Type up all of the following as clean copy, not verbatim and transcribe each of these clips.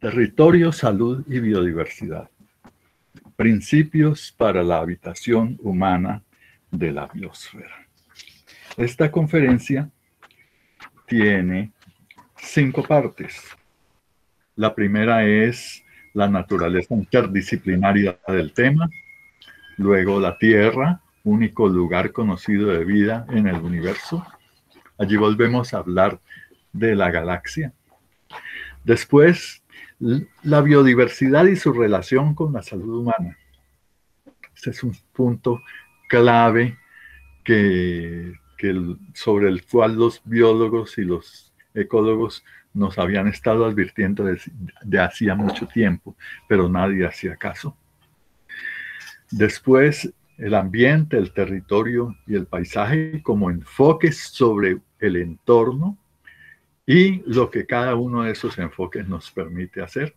Territorio, salud y biodiversidad. Principios para la habitación humana de la biosfera. Esta conferencia tiene 5 partes. La primera es la naturaleza interdisciplinaria del tema. Luego la Tierra, único lugar conocido de vida en el universo. Allí volvemos a hablar de la galaxia. Después, la biodiversidad y su relación con la salud humana. Este es un punto clave sobre el cual los biólogos y los ecólogos nos habían estado advirtiendo de hacía mucho tiempo, pero nadie hacía caso. Después, el ambiente, el territorio y el paisaje como enfoques sobre el entorno y lo que cada uno de esos enfoques nos permite hacer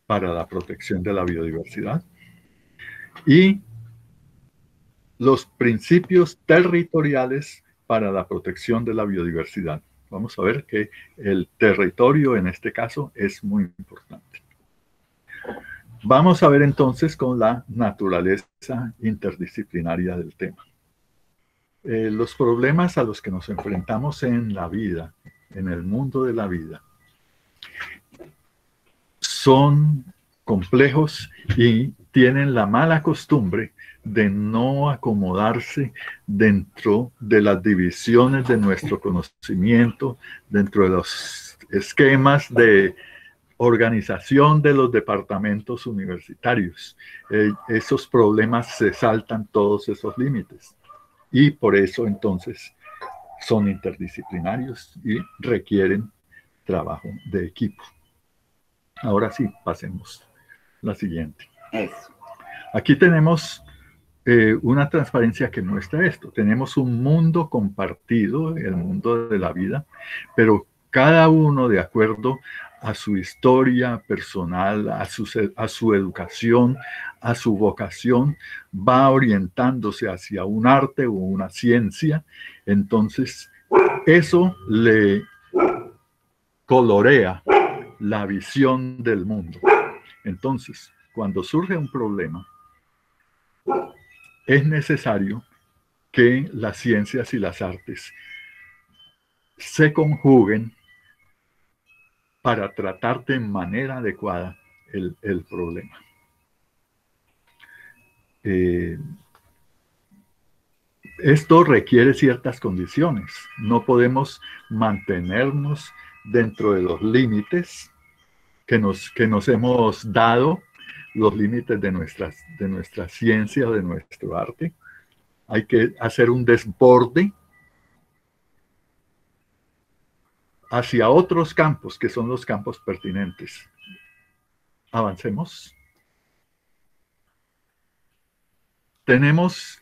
para la protección de la biodiversidad. Y los principios territoriales para la protección de la biodiversidad. Vamos a ver que el territorio en este caso es muy importante. Vamos a ver entonces con la naturaleza interdisciplinaria del tema. Los problemas a los que nos enfrentamos en la vida, en el mundo de la vida, son complejos y tienen la mala costumbre de no acomodarse dentro de las divisiones de nuestro conocimiento, dentro de los esquemas de organización de los departamentos universitarios. Esos problemas se saltan todos esos límites y por eso entonces son interdisciplinarios y requieren trabajo de equipo. Ahora sí, pasemos a la siguiente. Aquí tenemos una transparencia que muestra esto. Tenemos un mundo compartido, el mundo de la vida, pero cada uno de acuerdo a su historia personal, a su educación, a su vocación, va orientándose hacia un arte o una ciencia. Entonces, eso le colorea la visión del mundo. Entonces, cuando surge un problema, es necesario que las ciencias y las artes se conjuguen para tratar de manera adecuada el problema. Esto requiere ciertas condiciones. No podemos mantenernos dentro de los límites que nos hemos dado, los límites de nuestra ciencia o de nuestro arte. Hay que hacer un desborde hacia otros campos, que son los campos pertinentes. Avancemos. Tenemos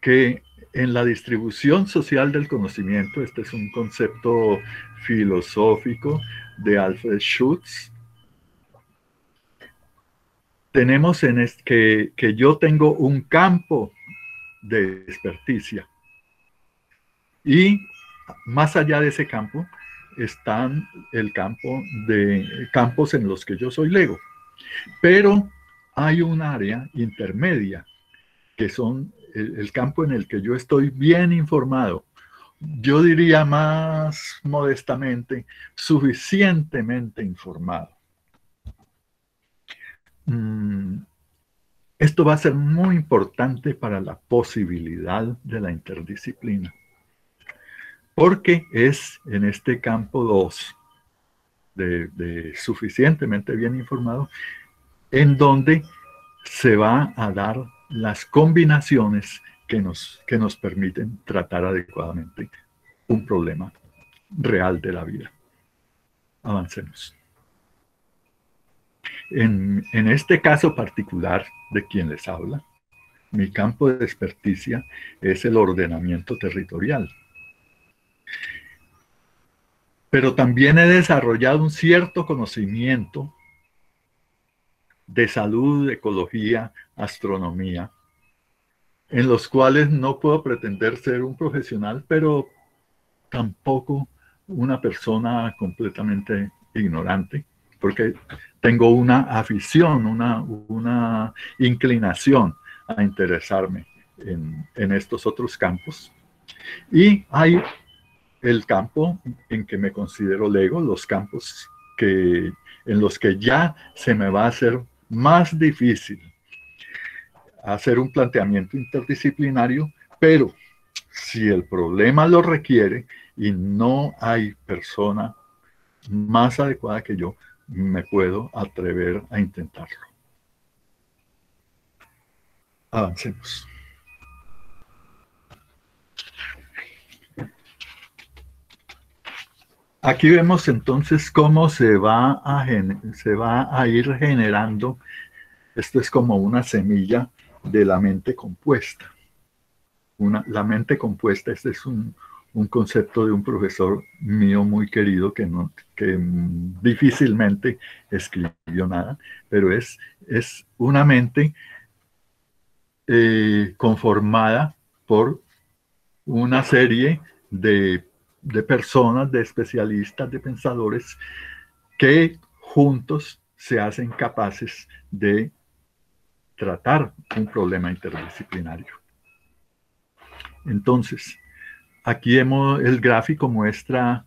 que en la distribución social del conocimiento, este es un concepto filosófico de Alfred Schutz, tenemos que yo tengo un campo de experticia y más allá de ese campo están el campo de campos en los que yo soy lego, pero hay un área intermedia que son el campo en el que yo estoy bien informado. Yo diría más modestamente, suficientemente informado. Esto va a ser muy importante para la posibilidad de la interdisciplina, porque es en este campo 2 de suficientemente bien informado en donde se va a dar las combinaciones que nos permiten tratar adecuadamente un problema real de la vida. Avancemos. En este caso particular de quien les habla, mi campo de experticia es el ordenamiento territorial. Pero también he desarrollado un cierto conocimiento de salud, ecología, astronomía, en los cuales no puedo pretender ser un profesional, pero tampoco una persona completamente ignorante, porque tengo una afición, una inclinación a interesarme en estos otros campos. Y hay el campo en que me considero lego, los campos en los que ya se me va a hacer más difícil hacer un planteamiento interdisciplinario, pero si el problema lo requiere y no hay persona más adecuada que yo, me puedo atrever a intentarlo. Avancemos. Aquí vemos entonces cómo se va a ir generando. Esto es como una semilla de la mente compuesta. La mente compuesta, este es un concepto de un profesor mío muy querido que difícilmente escribió nada, pero es una mente conformada por una serie de personas, de especialistas, de pensadores que juntos se hacen capaces de tratar un problema interdisciplinario. Entonces, aquí el gráfico muestra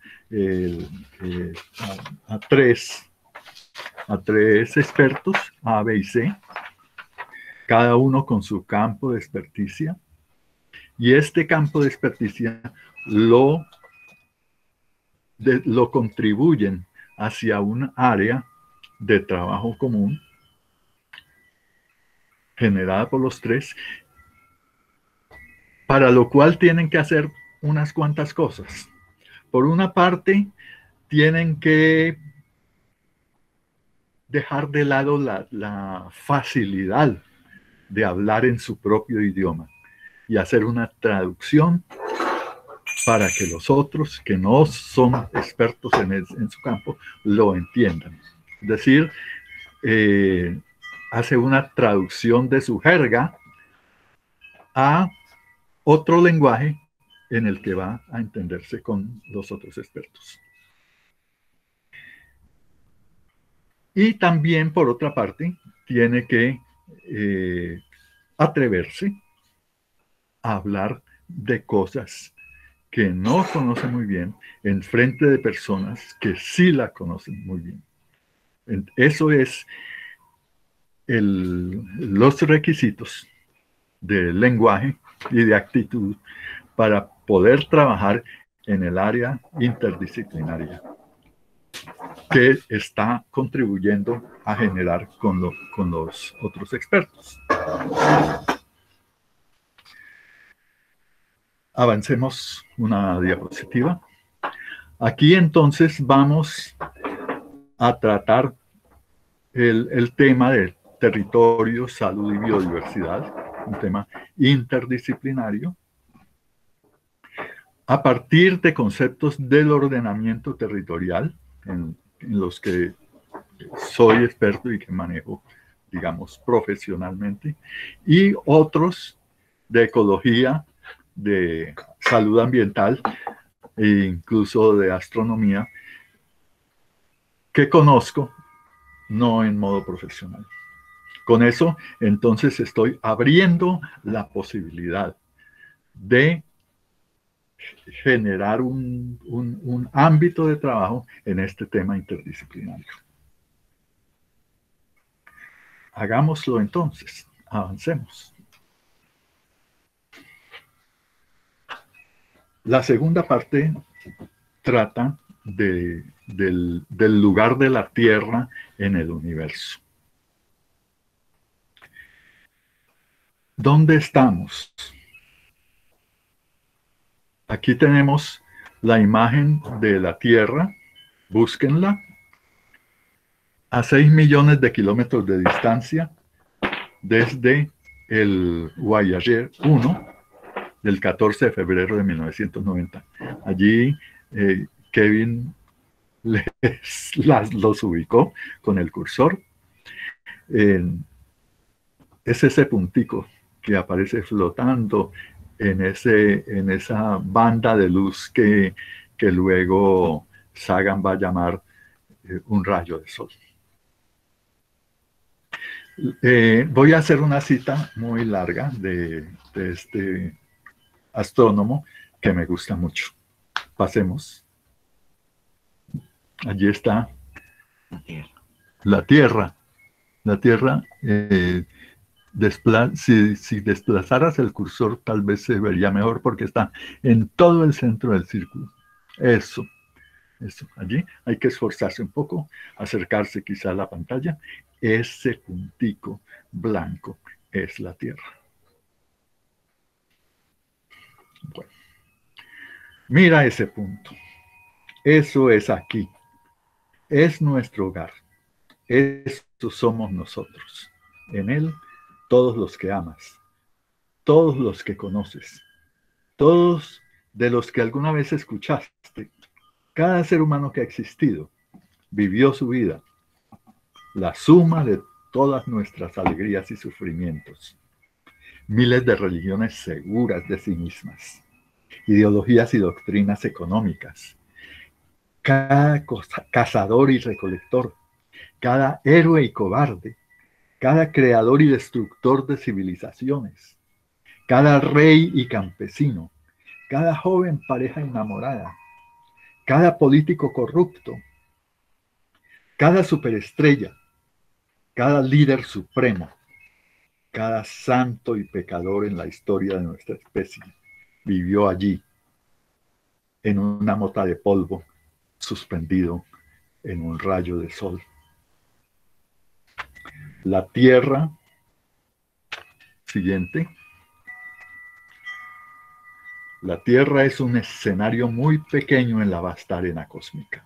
a tres expertos, A, B y C, cada uno con su campo de experticia, y este campo de experticia lo contribuyen hacia un área de trabajo común generada por los tres, para lo cual tienen que hacer unas cuantas cosas. Por una parte, tienen que dejar de lado la facilidad de hablar en su propio idioma y hacer una traducción para que los otros que no son expertos en su campo lo entiendan. Es decir, hace una traducción de su jerga a otro lenguaje en el que va a entenderse con los otros expertos. Y también, por otra parte, tiene que atreverse a hablar de cosas que no conoce muy bien en frente de personas que sí la conocen muy bien. Eso es los requisitos de lenguaje y de actitud para poder trabajar en el área interdisciplinaria que está contribuyendo a generar con los otros expertos. Avancemos una diapositiva. Aquí entonces vamos a tratar el tema de territorio, salud y biodiversidad, un tema interdisciplinario, a partir de conceptos del ordenamiento territorial, en los que soy experto y que manejo, digamos, profesionalmente, y otros de ecología, de salud ambiental e incluso de astronomía, que conozco, no en modo profesional. Con eso, entonces, estoy abriendo la posibilidad de generar un ámbito de trabajo en este tema interdisciplinario. Hagámoslo entonces, avancemos. La segunda parte trata del lugar de la Tierra en el universo. ¿Dónde estamos? Aquí tenemos la imagen de la Tierra, búsquenla. a 6 millones de kilómetros de distancia desde el Voyager 1 del 14 de febrero de 1990. Allí Kevin los ubicó con el cursor. Es ese puntico que aparece flotando en esa banda de luz que luego Sagan va a llamar un rayo de sol. Voy a hacer una cita muy larga de este astrónomo que me gusta mucho. Pasemos. Allí está la Tierra. La Tierra, si desplazaras el cursor, tal vez se vería mejor porque está en todo el centro del círculo. Eso. Allí hay que esforzarse un poco, acercarse quizá a la pantalla. Ese puntico blanco es la Tierra. Bueno, mira ese punto. Eso es aquí. Es nuestro hogar. Eso somos nosotros. En él, todos los que amas, todos los que conoces, todos de los que alguna vez escuchaste. Cada ser humano que ha existido vivió su vida, la suma de todas nuestras alegrías y sufrimientos. Miles de religiones seguras de sí mismas, ideologías y doctrinas económicas, cada cazador y recolector, cada héroe y cobarde, cada creador y destructor de civilizaciones, cada rey y campesino, cada joven pareja enamorada, cada político corrupto, cada superestrella, cada líder supremo, cada santo y pecador en la historia de nuestra especie vivió allí, en una mota de polvo, suspendido en un rayo de sol. La Tierra, siguiente. La Tierra es un escenario muy pequeño en la vasta arena cósmica.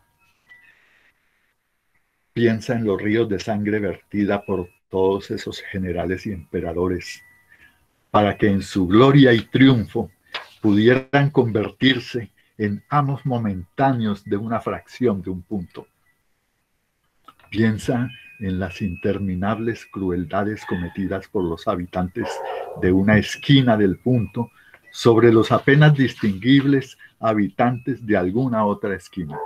Piensa en los ríos de sangre vertida por todos esos generales y emperadores para que en su gloria y triunfo pudieran convertirse en amos momentáneos de una fracción de un punto. Piensa en las interminables crueldades cometidas por los habitantes de una esquina del punto sobre los apenas distinguibles habitantes de alguna otra esquina.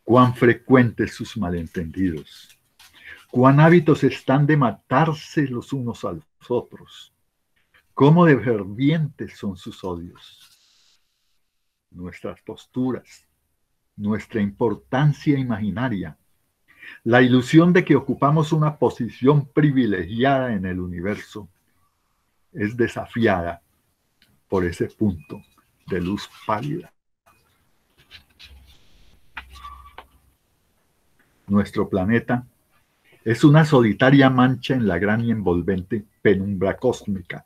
Cuán frecuentes sus malentendidos, cuán hábitos están de matarse los unos a los otros, cómo de fervientes son sus odios. Nuestras posturas, nuestra importancia imaginaria, la ilusión de que ocupamos una posición privilegiada en el universo, es desafiada por ese punto de luz pálida. Nuestro planeta es una solitaria mancha en la gran y envolvente penumbra cósmica.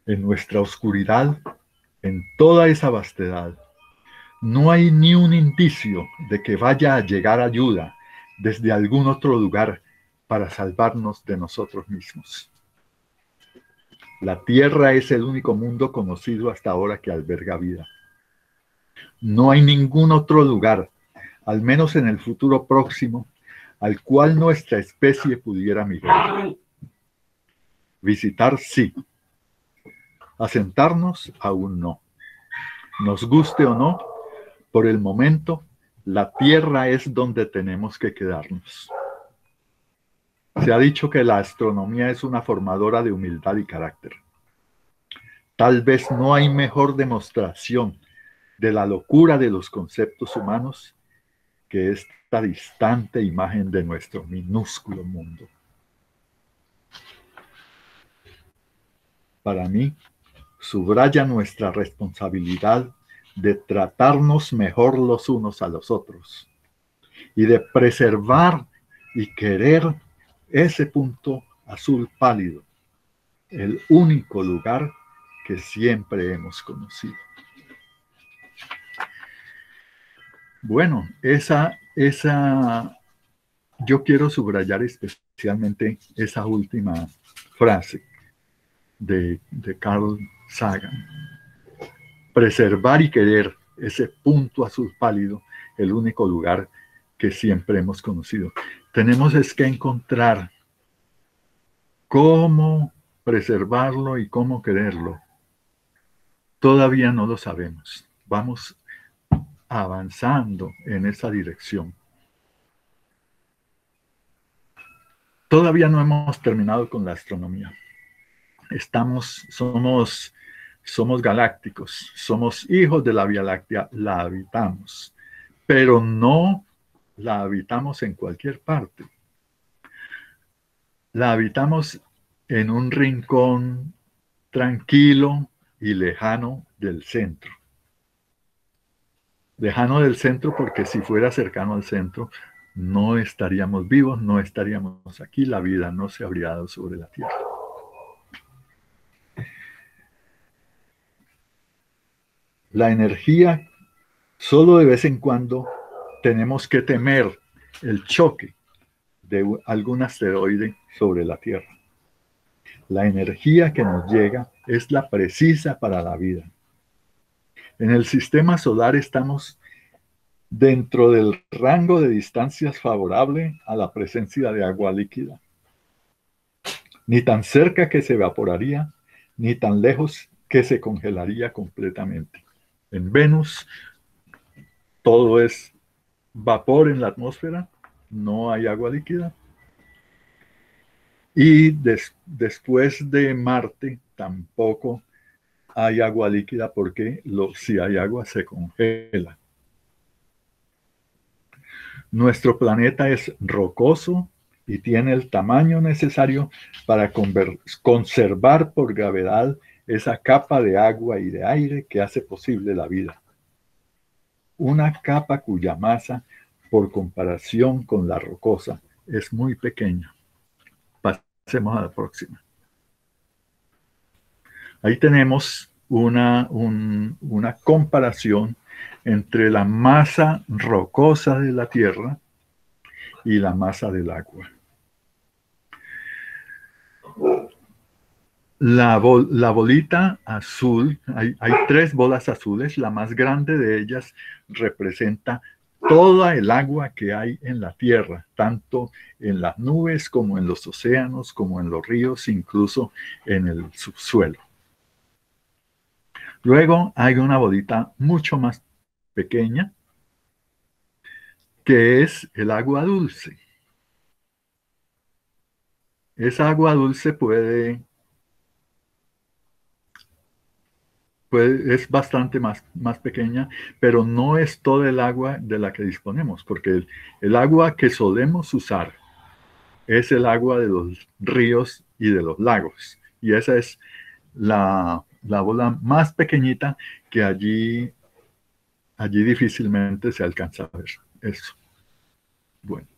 En nuestra oscuridad, en toda esa vastedad, no hay ni un indicio de que vaya a llegar ayuda desde algún otro lugar para salvarnos de nosotros mismos. La Tierra es el único mundo conocido hasta ahora que alberga vida. No hay ningún otro lugar, al menos en el futuro próximo, al cual nuestra especie pudiera migrar. Visitar sí. Asentarnos aún no. Nos guste o no, por el momento, la Tierra es donde tenemos que quedarnos. Se ha dicho que la astronomía es una formadora de humildad y carácter. Tal vez no hay mejor demostración de la locura de los conceptos humanos que esta distante imagen de nuestro minúsculo mundo. Para mí, subraya nuestra responsabilidad de tratarnos mejor los unos a los otros y de preservar y querer ese punto azul pálido, el único lugar que siempre hemos conocido. Bueno, esa yo quiero subrayar especialmente esa última frase de Carl Sagan. Preservar y querer ese punto azul pálido, el único lugar que siempre hemos conocido. Tenemos es que encontrar cómo preservarlo y cómo quererlo. Todavía no lo sabemos. Vamos avanzando en esa dirección. Todavía no hemos terminado con la astronomía. Somos galácticos, somos hijos de la Vía Láctea, la habitamos, pero no la habitamos en cualquier parte. La habitamos en un rincón tranquilo y lejano del centro. Lejano del centro porque si fuera cercano al centro, no estaríamos vivos, no estaríamos aquí, la vida no se habría dado sobre la Tierra. La energía, solo de vez en cuando tenemos que temer el choque de algún asteroide sobre la Tierra. La energía que nos llega es la precisa para la vida. En el sistema solar estamos dentro del rango de distancias favorable a la presencia de agua líquida. Ni tan cerca que se evaporaría, ni tan lejos que se congelaría completamente. En Venus, todo es vapor en la atmósfera, no hay agua líquida. Y después de Marte, tampoco hay agua líquida porque si hay agua se congela. Nuestro planeta es rocoso y tiene el tamaño necesario para conservar por gravedad esa capa de agua y de aire que hace posible la vida. Una capa cuya masa, por comparación con la rocosa, es muy pequeña. Pasemos a la próxima. Ahí tenemos una comparación entre la masa rocosa de la Tierra y la masa del agua. La bolita azul, hay 3 bolas azules, la más grande de ellas representa toda el agua que hay en la Tierra, tanto en las nubes como en los océanos, como en los ríos, incluso en el subsuelo. Luego hay una bolita mucho más pequeña, que es el agua dulce. Esa agua dulce es bastante más pequeña, pero no es todo el agua de la que disponemos, porque el agua que solemos usar es el agua de los ríos y de los lagos. Y esa es la bola más pequeñita que allí difícilmente se alcanza a ver. Eso. Bueno.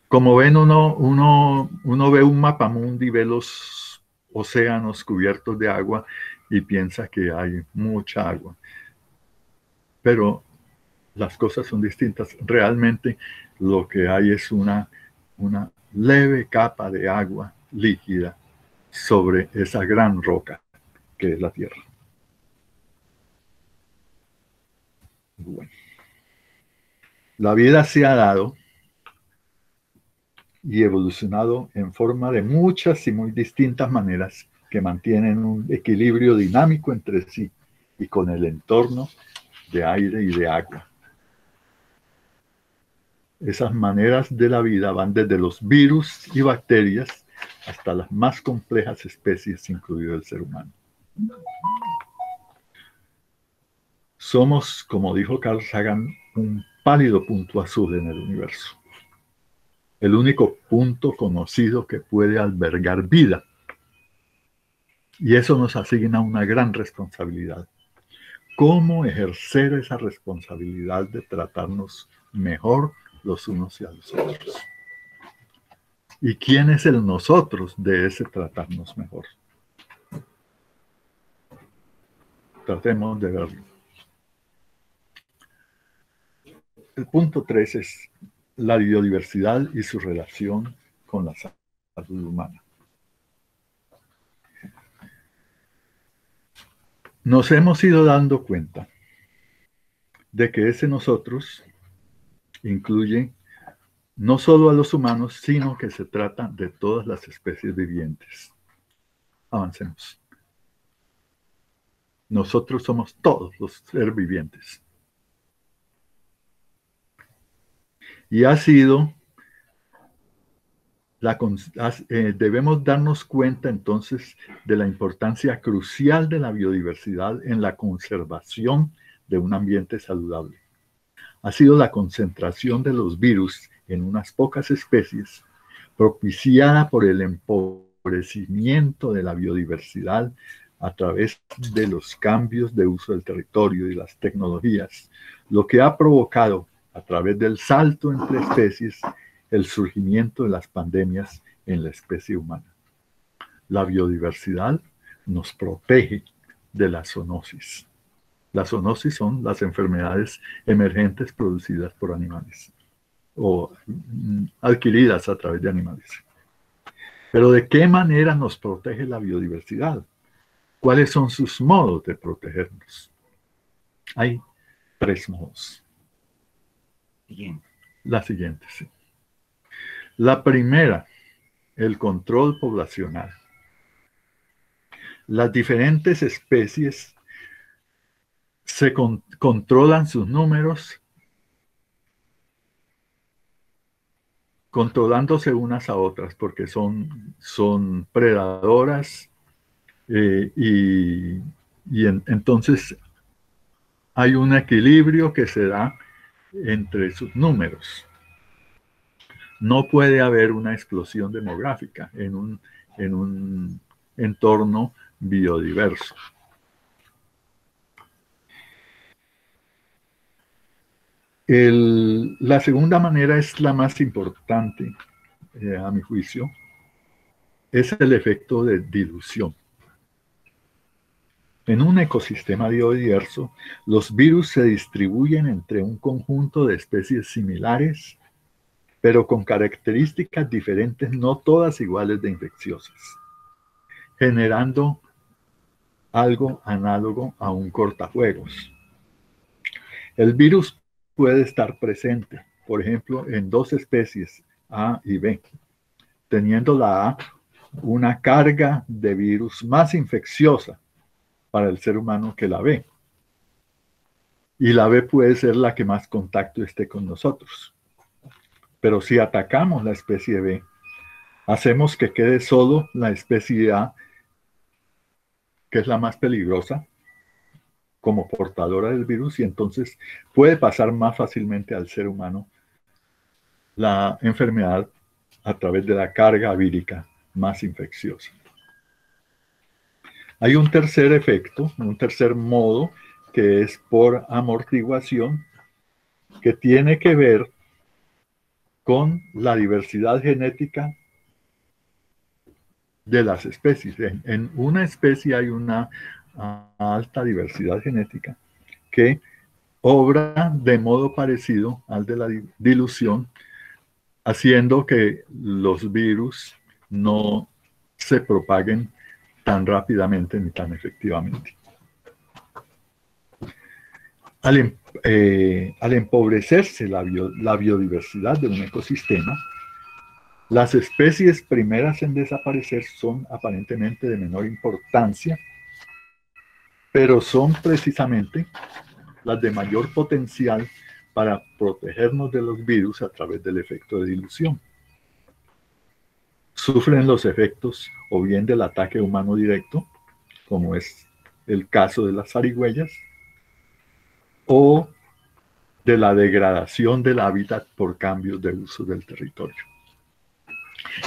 Como ven, uno ve un mapamundi, ve los océanos cubiertos de agua y piensa que hay mucha agua. Pero las cosas son distintas. Realmente lo que hay es una leve capa de agua líquida sobre esa gran roca que es la Tierra. Bueno. La vida se ha dado y evolucionado en forma de muchas y muy distintas maneras que mantienen un equilibrio dinámico entre sí y con el entorno de aire y de agua. Esas maneras de la vida van desde los virus y bacterias hasta las más complejas especies, incluido el ser humano. Somos, como dijo Carl Sagan, un pálido punto azul en el universo. El único punto conocido que puede albergar vida. Y eso nos asigna una gran responsabilidad. ¿Cómo ejercer esa responsabilidad de tratarnos mejor los unos y a los otros? ¿Y quién es el nosotros de ese tratarnos mejor? Tratemos de verlo. el punto 3 es la biodiversidad y su relación con la salud humana. Nos hemos ido dando cuenta de que ese nosotros incluye no solo a los humanos, sino que se trata de todas las especies vivientes. Avancemos. Nosotros somos todos los seres vivientes. Y ha sido, debemos darnos cuenta entonces de la importancia crucial de la biodiversidad en la conservación de un ambiente saludable. Ha sido la concentración de los virus en unas pocas especies, propiciada por el empobrecimiento de la biodiversidad a través de los cambios de uso del territorio y las tecnologías, lo que ha provocado a través del salto entre especies el surgimiento de las pandemias en la especie humana. La biodiversidad nos protege de la zoonosis. Las zoonosis son las enfermedades emergentes producidas por animales o adquiridas a través de animales. Pero ¿de qué manera nos protege la biodiversidad? ¿Cuáles son sus modos de protegernos? Hay 3 modos. Bien. La siguiente, sí. La primera, el control poblacional. Las diferentes especies se controlan sus números, controlándose unas a otras, porque son predadoras entonces hay un equilibrio que se da entre sus números. No puede haber una explosión demográfica en un entorno biodiverso. La segunda manera es la más importante, a mi juicio, es el efecto de dilución. En un ecosistema biodiverso, los virus se distribuyen entre un conjunto de especies similares, pero con características diferentes, no todas iguales de infecciosas, generando algo análogo a un cortafuegos. El virus puede estar presente, por ejemplo, en 2 especies, A y B, teniendo la A una carga de virus más infecciosa para el ser humano que la B. Y la B puede ser la que más contacto esté con nosotros. Pero si atacamos la especie B, hacemos que quede solo la especie A, que es la más peligrosa, como portadora del virus, y entonces puede pasar más fácilmente al ser humano la enfermedad a través de la carga vírica más infecciosa. Hay un tercer efecto, un tercer modo, que es por amortiguación, que tiene que ver con la diversidad genética de las especies. En una especie hay una alta diversidad genética que obra de modo parecido al de la dilución, haciendo que los virus no se propaguen tan rápidamente ni tan efectivamente. Al empobrecerse la biodiversidad de un ecosistema, las especies primeras en desaparecer son aparentemente de menor importancia, pero son precisamente las de mayor potencial para protegernos de los virus a través del efecto de dilución. Sufren los efectos o bien del ataque humano directo, como es el caso de las zarigüeyas, o de la degradación del hábitat por cambios de uso del territorio.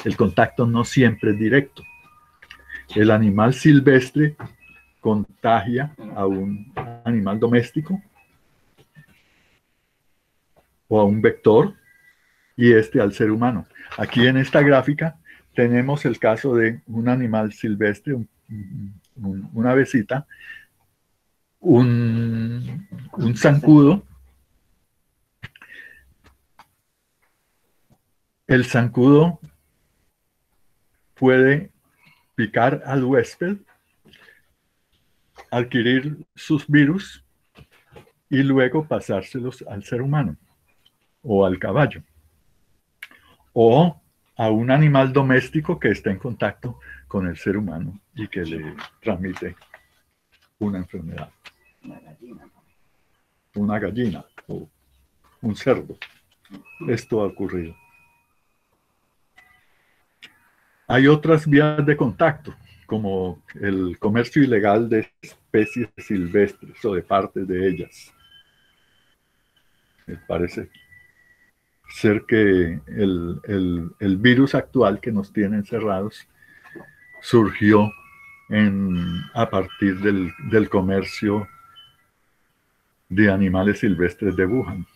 El contacto no siempre es directo. El animal silvestre contagia a un animal doméstico o a un vector y al ser humano. Aquí en esta gráfica tenemos el caso de un animal silvestre, una avecita, un zancudo El zancudo puede picar al huésped, adquirir sus virus y luego pasárselos al ser humano o al caballo o a un animal doméstico que está en contacto con el ser humano y que le transmite una enfermedad. Una gallina o un cerdo. Esto ha ocurrido. Hay otras vías de contacto, como el comercio ilegal de especies silvestres o de partes de ellas. Me parece ser que el virus actual que nos tiene encerrados surgió a partir del comercio de animales silvestres de Wuhan.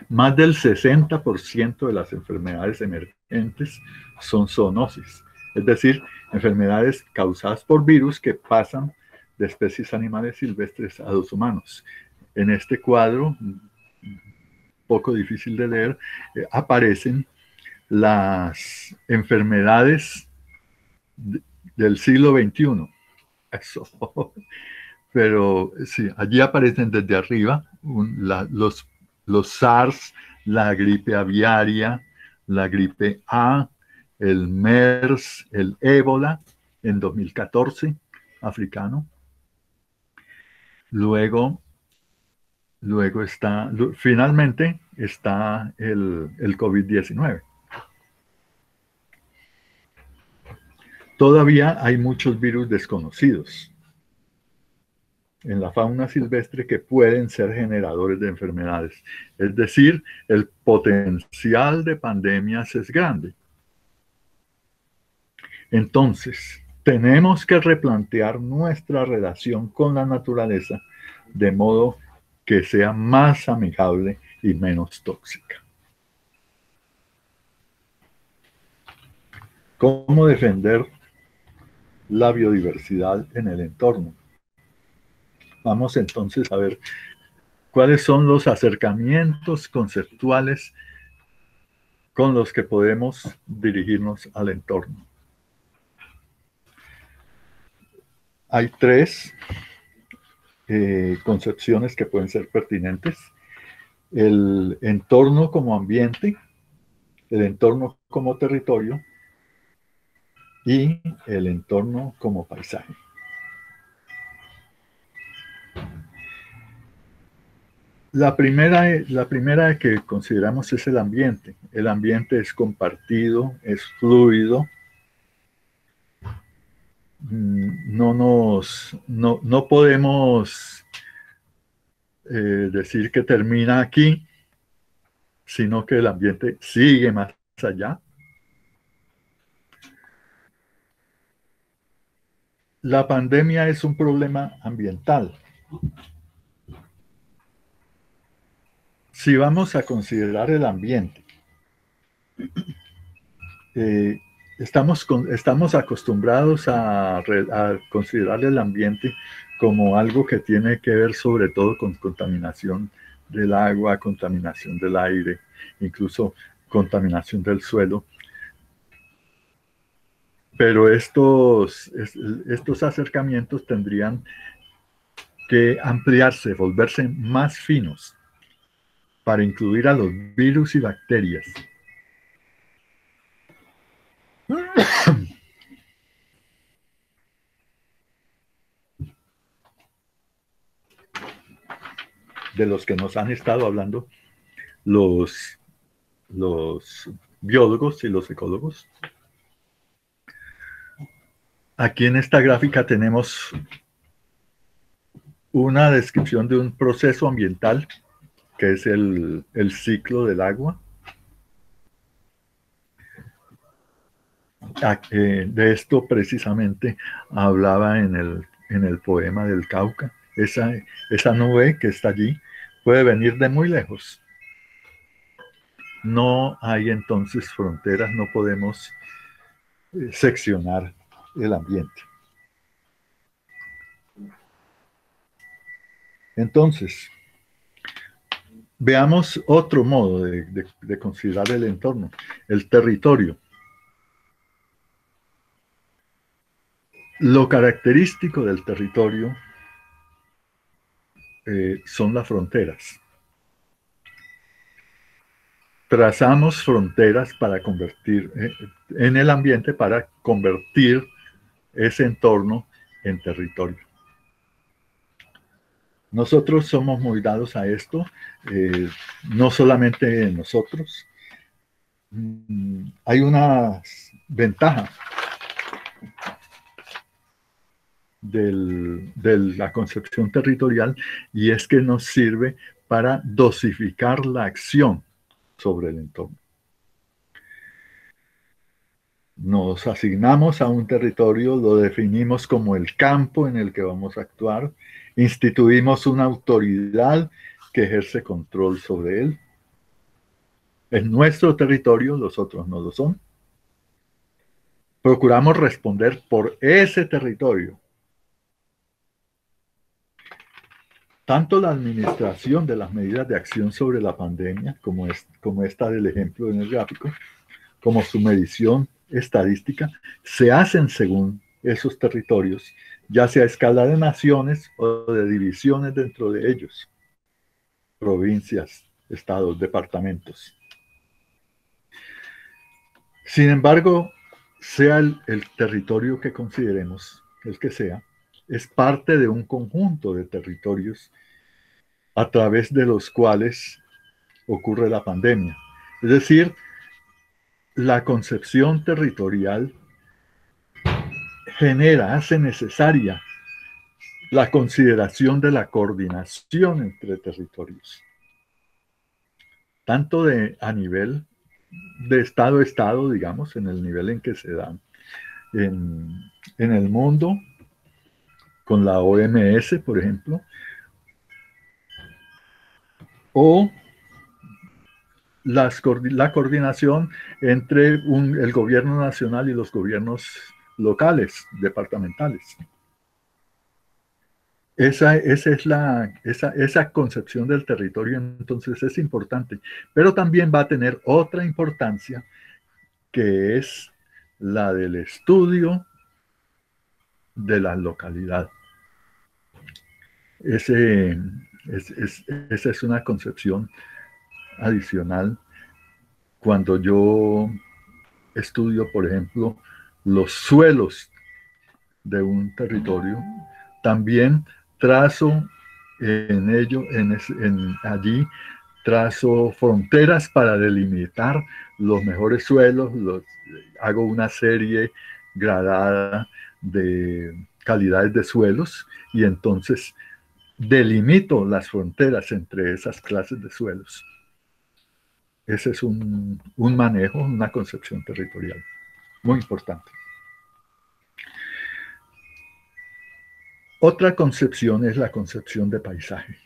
Más del 60% de las enfermedades emergentes son zoonosis, es decir, enfermedades causadas por virus que pasan de especies animales silvestres a los humanos. En este cuadro, poco difícil de leer, aparecen las enfermedades del siglo XXI. Eso. Pero sí, allí aparecen desde arriba los SARS, la gripe aviaria, la gripe A, el MERS, el ébola en 2014, africano. Luego finalmente está el COVID-19. Todavía hay muchos virus desconocidos en la fauna silvestre que pueden ser generadores de enfermedades. Es decir, el potencial de pandemias es grande. Entonces, tenemos que replantear nuestra relación con la naturaleza de modo que sea más amigable y menos tóxica. ¿Cómo defender la biodiversidad en el entorno? Vamos entonces a ver cuáles son los acercamientos conceptuales con los que podemos dirigirnos al entorno. Hay tres concepciones que pueden ser pertinentes. El entorno como ambiente, el entorno como territorio y el entorno como paisaje. La primera que consideramos es el ambiente. El ambiente es compartido, es fluido. No podemos decir que termina aquí, sino que el ambiente sigue más allá. La pandemia es un problema ambiental. Si vamos a considerar el ambiente, estamos acostumbrados a considerar el ambiente como algo que tiene que ver sobre todo con contaminación del agua, contaminación del aire, incluso contaminación del suelo. Pero estos acercamientos tendrían que ampliarse, volverse más finos para incluir a los virus y bacterias. De los que nos han estado hablando los biólogos y los ecólogos. Aquí en esta gráfica tenemos una descripción de un proceso ambiental que es el ciclo del agua. De esto precisamente hablaba en el poema del Cauca. Esa nube que está allí puede venir de muy lejos. No hay entonces fronteras, no podemos seccionar el ambiente. Entonces, Veamos otro modo de considerar el entorno, el territorio. Lo característico del territorio son las fronteras. Trazamos fronteras para convertir en el ambiente, para convertir ese entorno en territorio. Nosotros somos muy dados a esto, no solamente nosotros. Hay una ventaja de la concepción territorial, y es que nos sirve para dosificar la acción sobre el entorno. Nos asignamos a un territorio, lo definimos como el campo en el que vamos a actuar, instituimos una autoridad que ejerce control sobre él. Es nuestro territorio, los otros no lo son. Procuramos responder por ese territorio. Tanto la administración de las medidas de acción sobre la pandemia, como esta del ejemplo en el gráfico, como su medición estadística, se hacen según esos territorios, ya sea a escala de naciones o de divisiones dentro de ellos, provincias, estados, departamentos. Sin embargo, sea el territorio que consideremos, el que sea, es parte de un conjunto de territorios a través de los cuales ocurre la pandemia. Es decir, la concepción territorial hace necesaria la consideración de la coordinación entre territorios, tanto a nivel de estado a estado, digamos, en el nivel en que se dan en el mundo, con la OMS, por ejemplo, o la coordinación entre el gobierno nacional y los gobiernos locales, departamentales. Esa concepción del territorio entonces es importante, pero también va a tener otra importancia, que es la del estudio de la localidad. Esa es una concepción adicional. Cuando yo estudio, por ejemplo, los suelos de un territorio, también trazo allí trazo fronteras para delimitar los mejores suelos, hago una serie gradada de calidades de suelos, y entonces delimito las fronteras entre esas clases de suelos. Ese es un manejo, una concepción territorial muy importante. Otra concepción es la concepción de paisaje.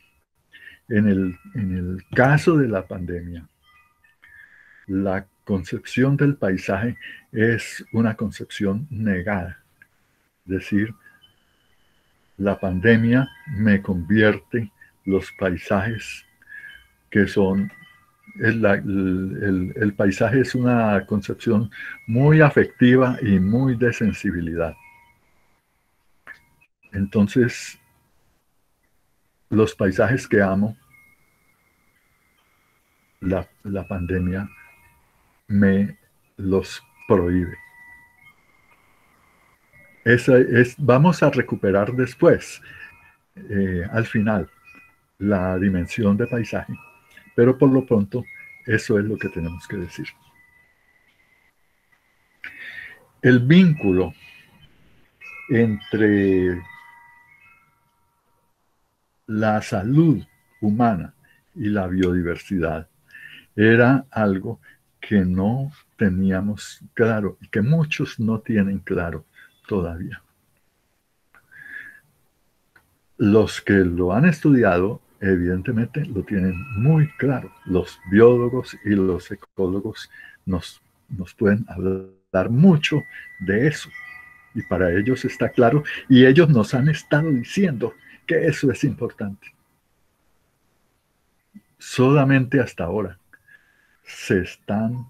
En el caso de la pandemia, la concepción del paisaje es una concepción negada. Es decir, la pandemia me convierte los paisajes que son... El paisaje es una concepción muy afectiva y muy de sensibilidad. Entonces, los paisajes que amo, la pandemia me los prohíbe. Vamos a recuperar después, al final, la dimensión de paisaje, pero por lo pronto eso es lo que tenemos que decir. El vínculo entre la salud humana y la biodiversidad era algo que no teníamos claro y que muchos no tienen claro todavía. Los que lo han estudiado, evidentemente, lo tienen muy claro. Los biólogos y los ecólogos nos pueden hablar mucho de eso. Y para ellos está claro, y ellos nos han estado diciendo que eso es importante. solamente hasta ahora se están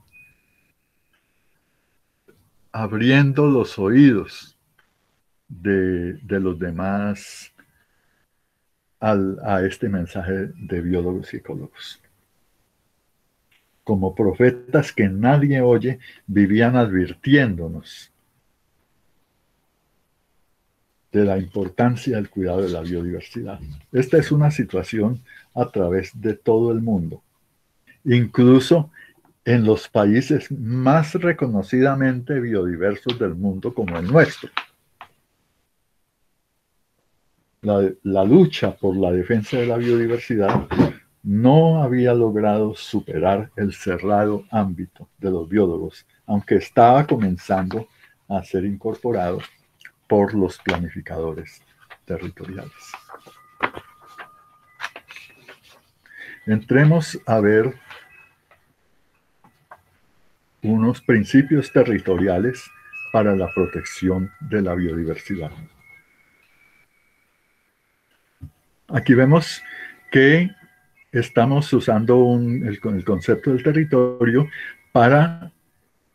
abriendo los oídos de los demás a este mensaje de biólogos y ecólogos. Como profetas que nadie oye, vivían advirtiéndonos de la importancia del cuidado de la biodiversidad. Esta es una situación a través de todo el mundo, incluso en los países más reconocidamente biodiversos del mundo como el nuestro. La lucha por la defensa de la biodiversidad no había logrado superar el cerrado ámbito de los biólogos, aunque estaba comenzando a ser incorporado por los planificadores territoriales. Entremos a ver unos principios territoriales para la protección de la biodiversidad. Aquí vemos que estamos usando el concepto del territorio para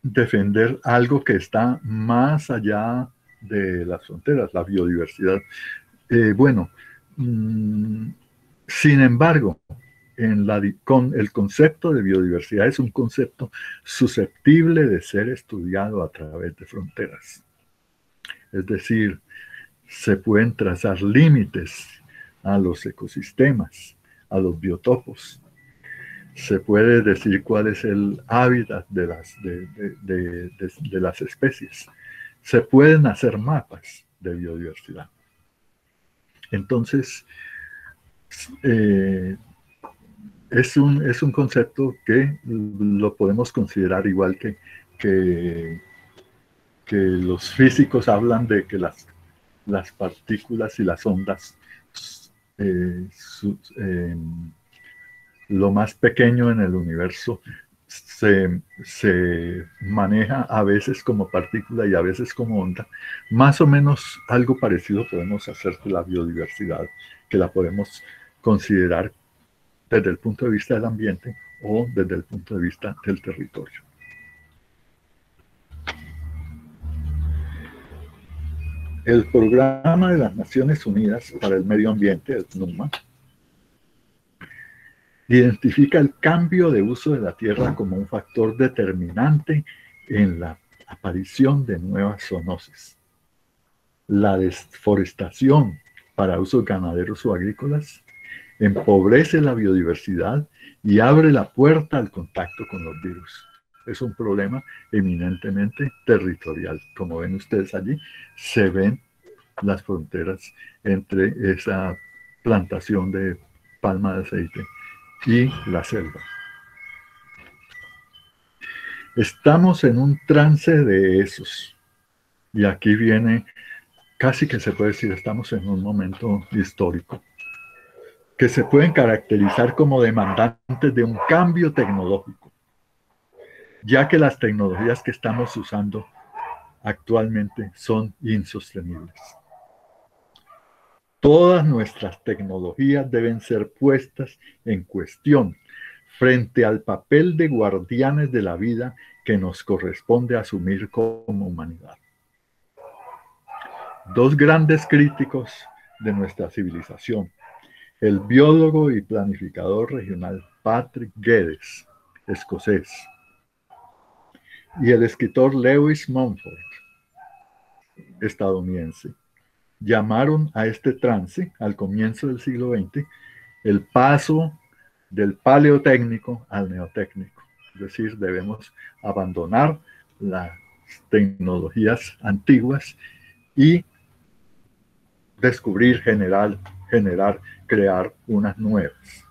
defender algo que está más allá de las fronteras, la biodiversidad. Sin embargo, con el concepto de biodiversidad es un concepto susceptible de ser estudiado a través de fronteras. Es decir, se pueden trazar límites a los ecosistemas, a los biotopos. Se puede decir cuál es el hábitat de las especies. Se pueden hacer mapas de biodiversidad. Entonces, es un concepto que lo podemos considerar igual que los físicos hablan de que las partículas y las ondas, lo más pequeño en el universo, se maneja a veces como partícula y a veces como onda. Más o menos algo parecido podemos hacer de la biodiversidad, que la podemos considerar desde el punto de vista del ambiente o desde el punto de vista del territorio. El Programa de las Naciones Unidas para el Medio Ambiente, el PNUMA, identifica el cambio de uso de la tierra como un factor determinante en la aparición de nuevas zoonoses. La deforestación para usos ganaderos o agrícolas empobrece la biodiversidad y abre la puerta al contacto con los virus. Es un problema eminentemente territorial. Como ven ustedes allí, se ven las fronteras entre esa plantación de palma de aceite y la selva. Estamos en un trance de esos. Y aquí viene, casi que se puede decir, estamos en un momento histórico, que se pueden caracterizar como demandantes de un cambio tecnológico, ya que las tecnologías que estamos usando actualmente son insostenibles. Todas nuestras tecnologías deben ser puestas en cuestión frente al papel de guardianes de la vida que nos corresponde asumir como humanidad. Dos grandes críticos de nuestra civilización, el biólogo y planificador regional Patrick Geddes, escocés, y el escritor Lewis Mumford, estadounidense, llamaron a este trance, al comienzo del siglo XX, el paso del paleotécnico al neotécnico. Es decir, debemos abandonar las tecnologías antiguas y descubrir, generar, crear unas nuevas,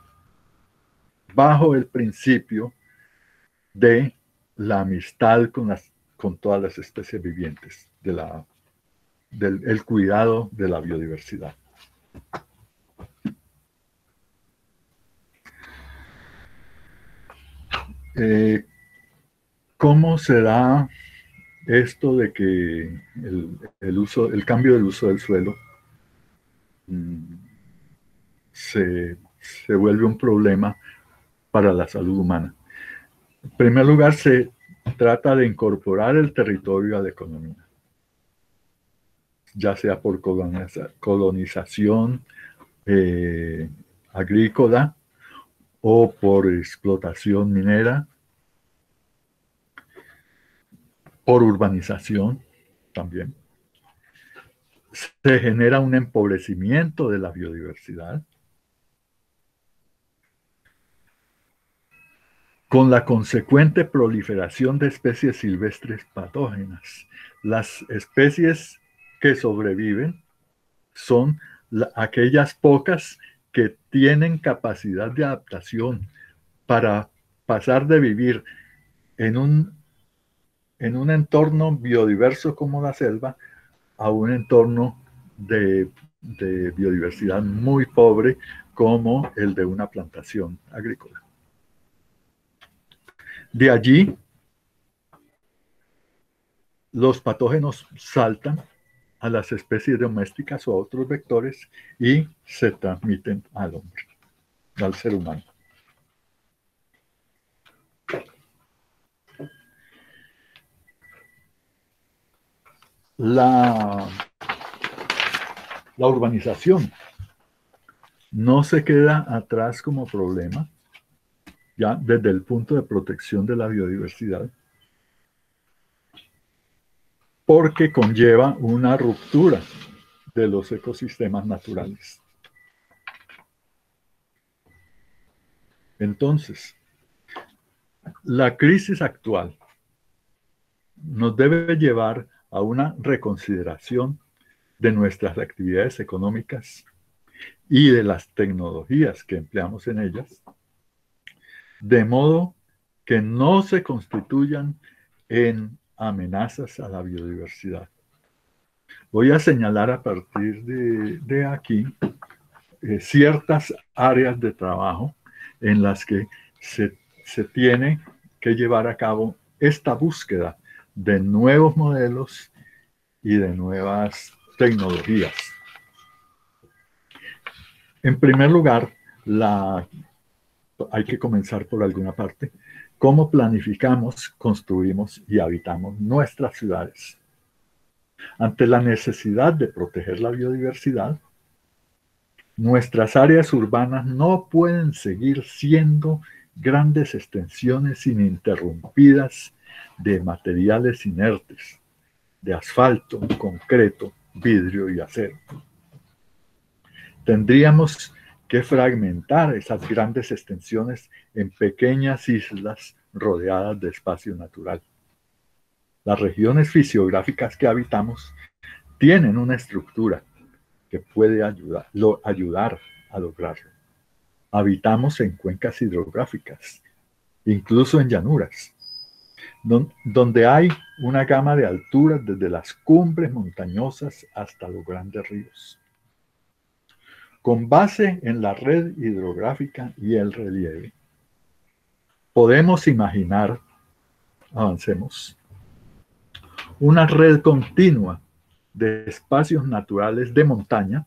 bajo el principio de la amistad con todas las especies vivientes, del cuidado de la biodiversidad. ¿Cómo será esto de que el cambio del uso del suelo se vuelve un problema para la salud humana. En primer lugar, se trata de incorporar el territorio a la economía, ya sea por colonización agrícola o por explotación minera, por urbanización también. Se genera un empobrecimiento de la biodiversidad, con la consecuente proliferación de especies silvestres patógenas. Las especies que sobreviven son aquellas pocas que tienen capacidad de adaptación para pasar de vivir en un entorno biodiverso como la selva a un entorno de biodiversidad muy pobre como el de una plantación agrícola. De allí, los patógenos saltan a las especies domésticas o a otros vectores y se transmiten al hombre, al ser humano. La urbanización no se queda atrás como problema, ya desde el punto de protección de la biodiversidad, porque conlleva una ruptura de los ecosistemas naturales. Entonces, la crisis actual nos debe llevar a una reconsideración de nuestras actividades económicas y de las tecnologías que empleamos en ellas, de modo que no se constituyan en amenazas a la biodiversidad. Voy a señalar a partir de aquí ciertas áreas de trabajo en las que se tiene que llevar a cabo esta búsqueda de nuevos modelos y de nuevas tecnologías. En primer lugar, hay que comenzar por alguna parte. ¿Cómo planificamos, construimos y habitamos nuestras ciudades? Ante la necesidad de proteger la biodiversidad, nuestras áreas urbanas no pueden seguir siendo grandes extensiones ininterrumpidas de materiales inertes, de asfalto, concreto, vidrio y acero. Tendríamos que fragmentar esas grandes extensiones en pequeñas islas rodeadas de espacio natural. Las regiones fisiográficas que habitamos tienen una estructura que puede ayudar a lograrlo. Habitamos en cuencas hidrográficas, incluso en llanuras, donde hay una gama de alturas desde las cumbres montañosas hasta los grandes ríos. Con base en la red hidrográfica y el relieve, podemos imaginar, avancemos, una red continua de espacios naturales de montaña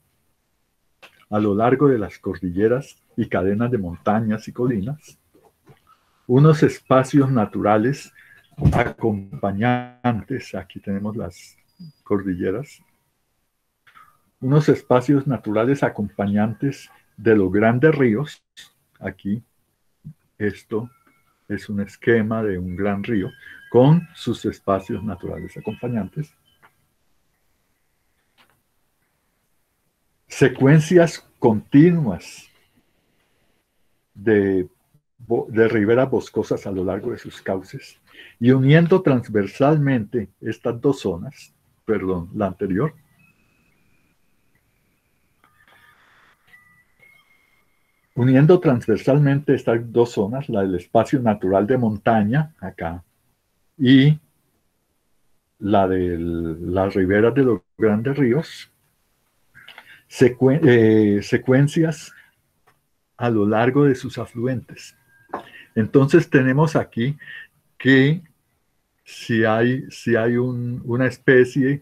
a lo largo de las cordilleras y cadenas de montañas y colinas, unos espacios naturales acompañantes, aquí tenemos las cordilleras, unos espacios naturales acompañantes de los grandes ríos. Aquí esto es un esquema de un gran río con sus espacios naturales acompañantes. Secuencias continuas de riberas boscosas a lo largo de sus cauces y uniendo transversalmente estas dos zonas, perdón, la anterior, uniendo transversalmente estas dos zonas, la del espacio natural de montaña, acá, y la de las riberas de los grandes ríos, secuencias a lo largo de sus afluentes. Entonces tenemos aquí que si hay una especie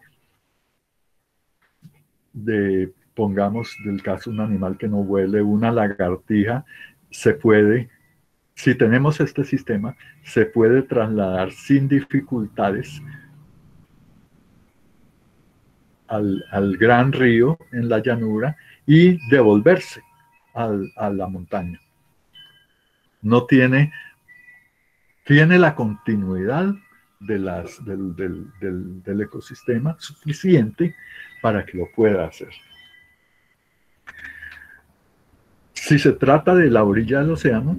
de, pongamos del caso un animal que no vuele, una lagartija, se puede si tenemos este sistema, se puede trasladar sin dificultades al gran río en la llanura y devolverse a la montaña. No tiene la continuidad del ecosistema suficiente para que lo pueda hacer. Si se trata de la orilla del océano,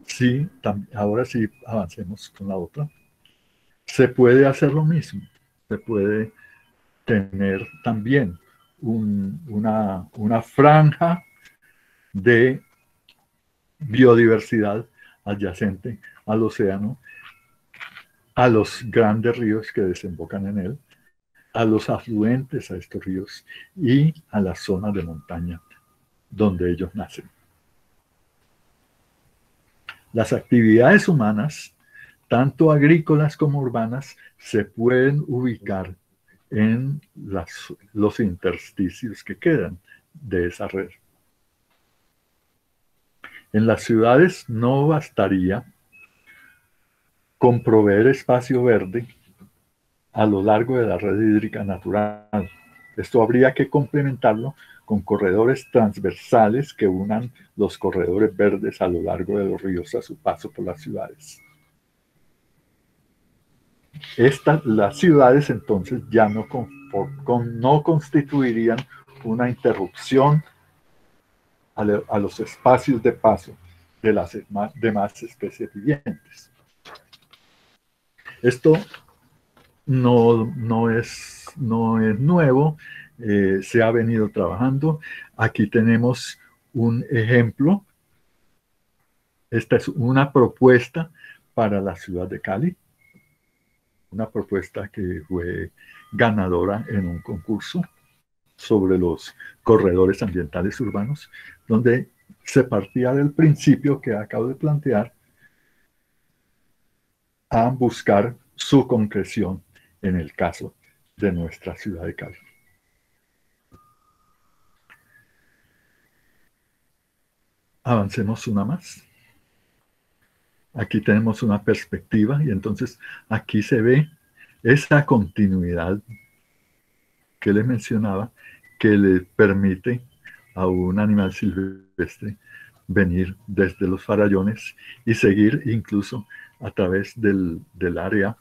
sí, ahora sí avancemos con la otra, se puede hacer lo mismo. Se puede tener también una franja de biodiversidad adyacente al océano, a los grandes ríos que desembocan en él, a los afluentes a estos ríos y a las zonas de montaña donde ellos nacen. Las actividades humanas, tanto agrícolas como urbanas, se pueden ubicar en los intersticios que quedan de esa red. En las ciudades no bastaría con proveer espacio verde a lo largo de la red hídrica natural. Esto habría que complementarlo con corredores transversales que unan los corredores verdes a lo largo de los ríos a su paso por las ciudades. Las ciudades entonces ya no constituirían una interrupción a los espacios de paso de las demás especies vivientes. Esto no es nuevo, se ha venido trabajando. Aquí tenemos un ejemplo. Esta es una propuesta para la ciudad de Cali, una propuesta que fue ganadora en un concurso sobre los corredores ambientales urbanos, donde se partía del principio que acabo de plantear a buscar su concreción en el caso de nuestra ciudad de Cali. Avancemos una más. Aquí tenemos una perspectiva y entonces aquí se ve esa continuidad que les mencionaba, que le permite a un animal silvestre venir desde los farallones y seguir incluso a través del área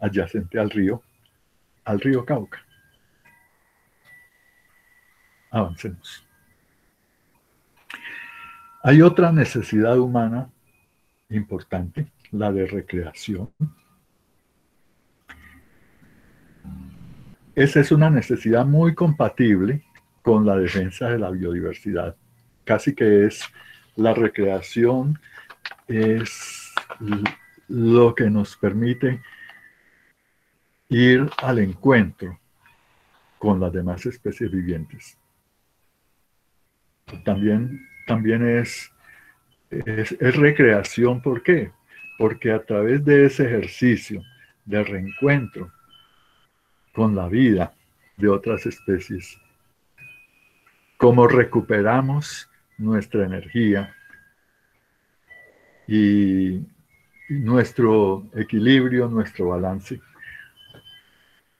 adyacente al río Cauca. Avancemos. Hay otra necesidad humana importante, la de recreación. Esa es una necesidad muy compatible con la defensa de la biodiversidad. Casi que es la recreación, es lo que nos permite ir al encuentro con las demás especies vivientes. También es recreación. ¿Por qué? Porque a través de ese ejercicio de reencuentro con la vida de otras especies, como recuperamos nuestra energía y nuestro equilibrio, nuestro balance,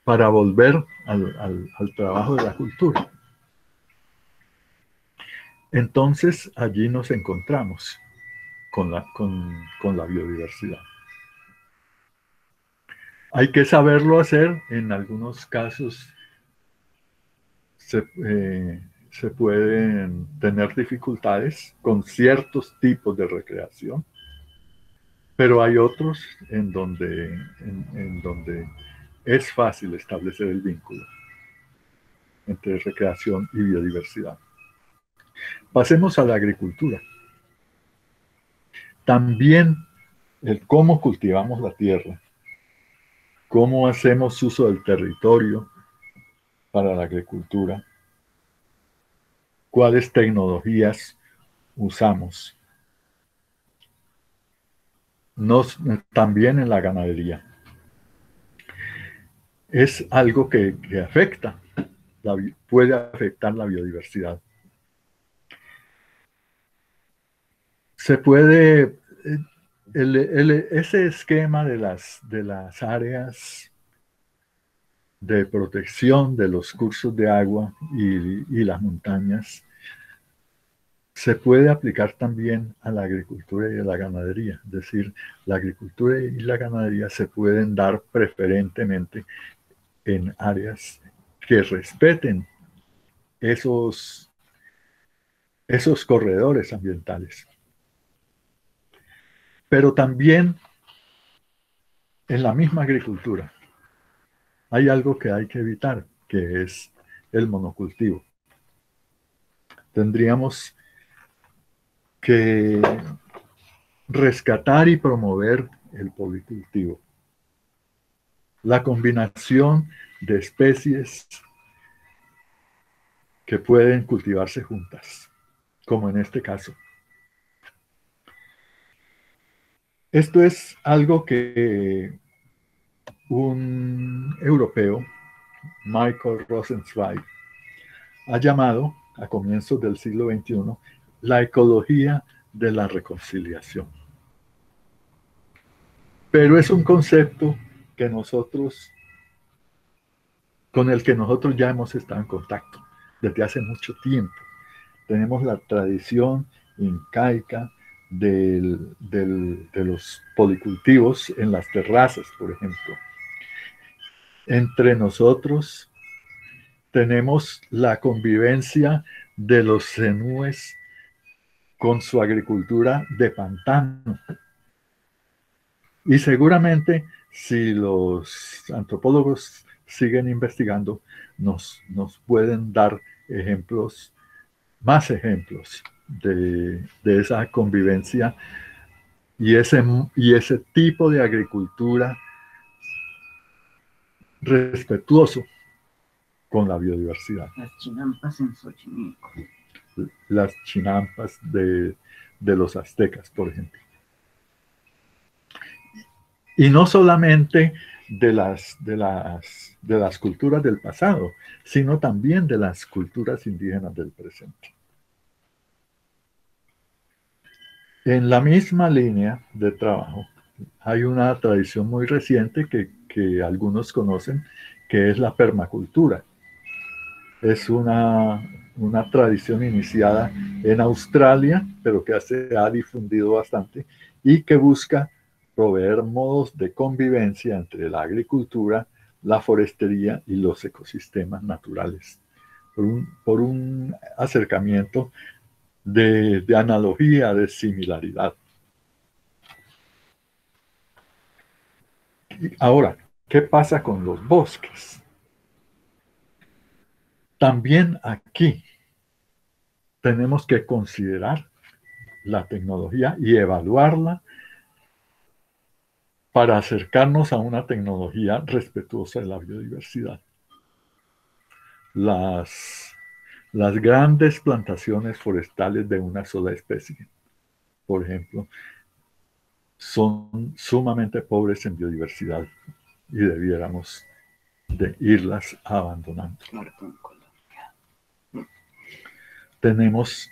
para volver al trabajo de la cultura. Entonces allí nos encontramos con la biodiversidad. Hay que saberlo hacer. En algunos casos se pueden tener dificultades con ciertos tipos de recreación, pero hay otros en donde es fácil establecer el vínculo entre recreación y biodiversidad. Pasemos a la agricultura. También el cómo cultivamos la tierra, cómo hacemos uso del territorio para la agricultura, cuáles tecnologías usamos. También en la ganadería. Es algo que afecta, puede afectar la biodiversidad. se puede, ese esquema de las áreas de protección de los cursos de agua y las montañas se puede aplicar también a la agricultura y a la ganadería. Es decir, la agricultura y la ganadería se pueden dar preferentemente en áreas que respeten esos corredores ambientales. Pero también en la misma agricultura hay algo que hay que evitar, que es el monocultivo. Tendríamos que rescatar y promover el policultivo. La combinación de especies que pueden cultivarse juntas, como en este caso. Esto es algo que un europeo, Michael Rosenzweig, ha llamado a comienzos del siglo XXI la ecología de la reconciliación. Pero es un concepto que con el que nosotros ya hemos estado en contacto desde hace mucho tiempo. Tenemos la tradición incaica de los policultivos en las terrazas, por ejemplo. Entre nosotros tenemos la convivencia de los zenúes con su agricultura de pantano. Y seguramente, si los antropólogos siguen investigando, nos pueden dar ejemplos, más ejemplos de esa convivencia y ese tipo de agricultura respetuoso con la biodiversidad. Las chinampas en Xochimilco. Las chinampas de los aztecas, por ejemplo. Y no solamente de las culturas del pasado, sino también de las culturas indígenas del presente. En la misma línea de trabajo, hay una tradición muy reciente que algunos conocen, que es la permacultura. Es una tradición iniciada en Australia, pero que se ha difundido bastante y que busca proveer modos de convivencia entre la agricultura, la forestería y los ecosistemas naturales, por un acercamiento de analogía, de similaridad. Ahora, ¿qué pasa con los bosques? También aquí tenemos que considerar la tecnología y evaluarla para acercarnos a una tecnología respetuosa de la biodiversidad. Las grandes plantaciones forestales de una sola especie, por ejemplo, son sumamente pobres en biodiversidad y debiéramos de irlas abandonando. Tenemos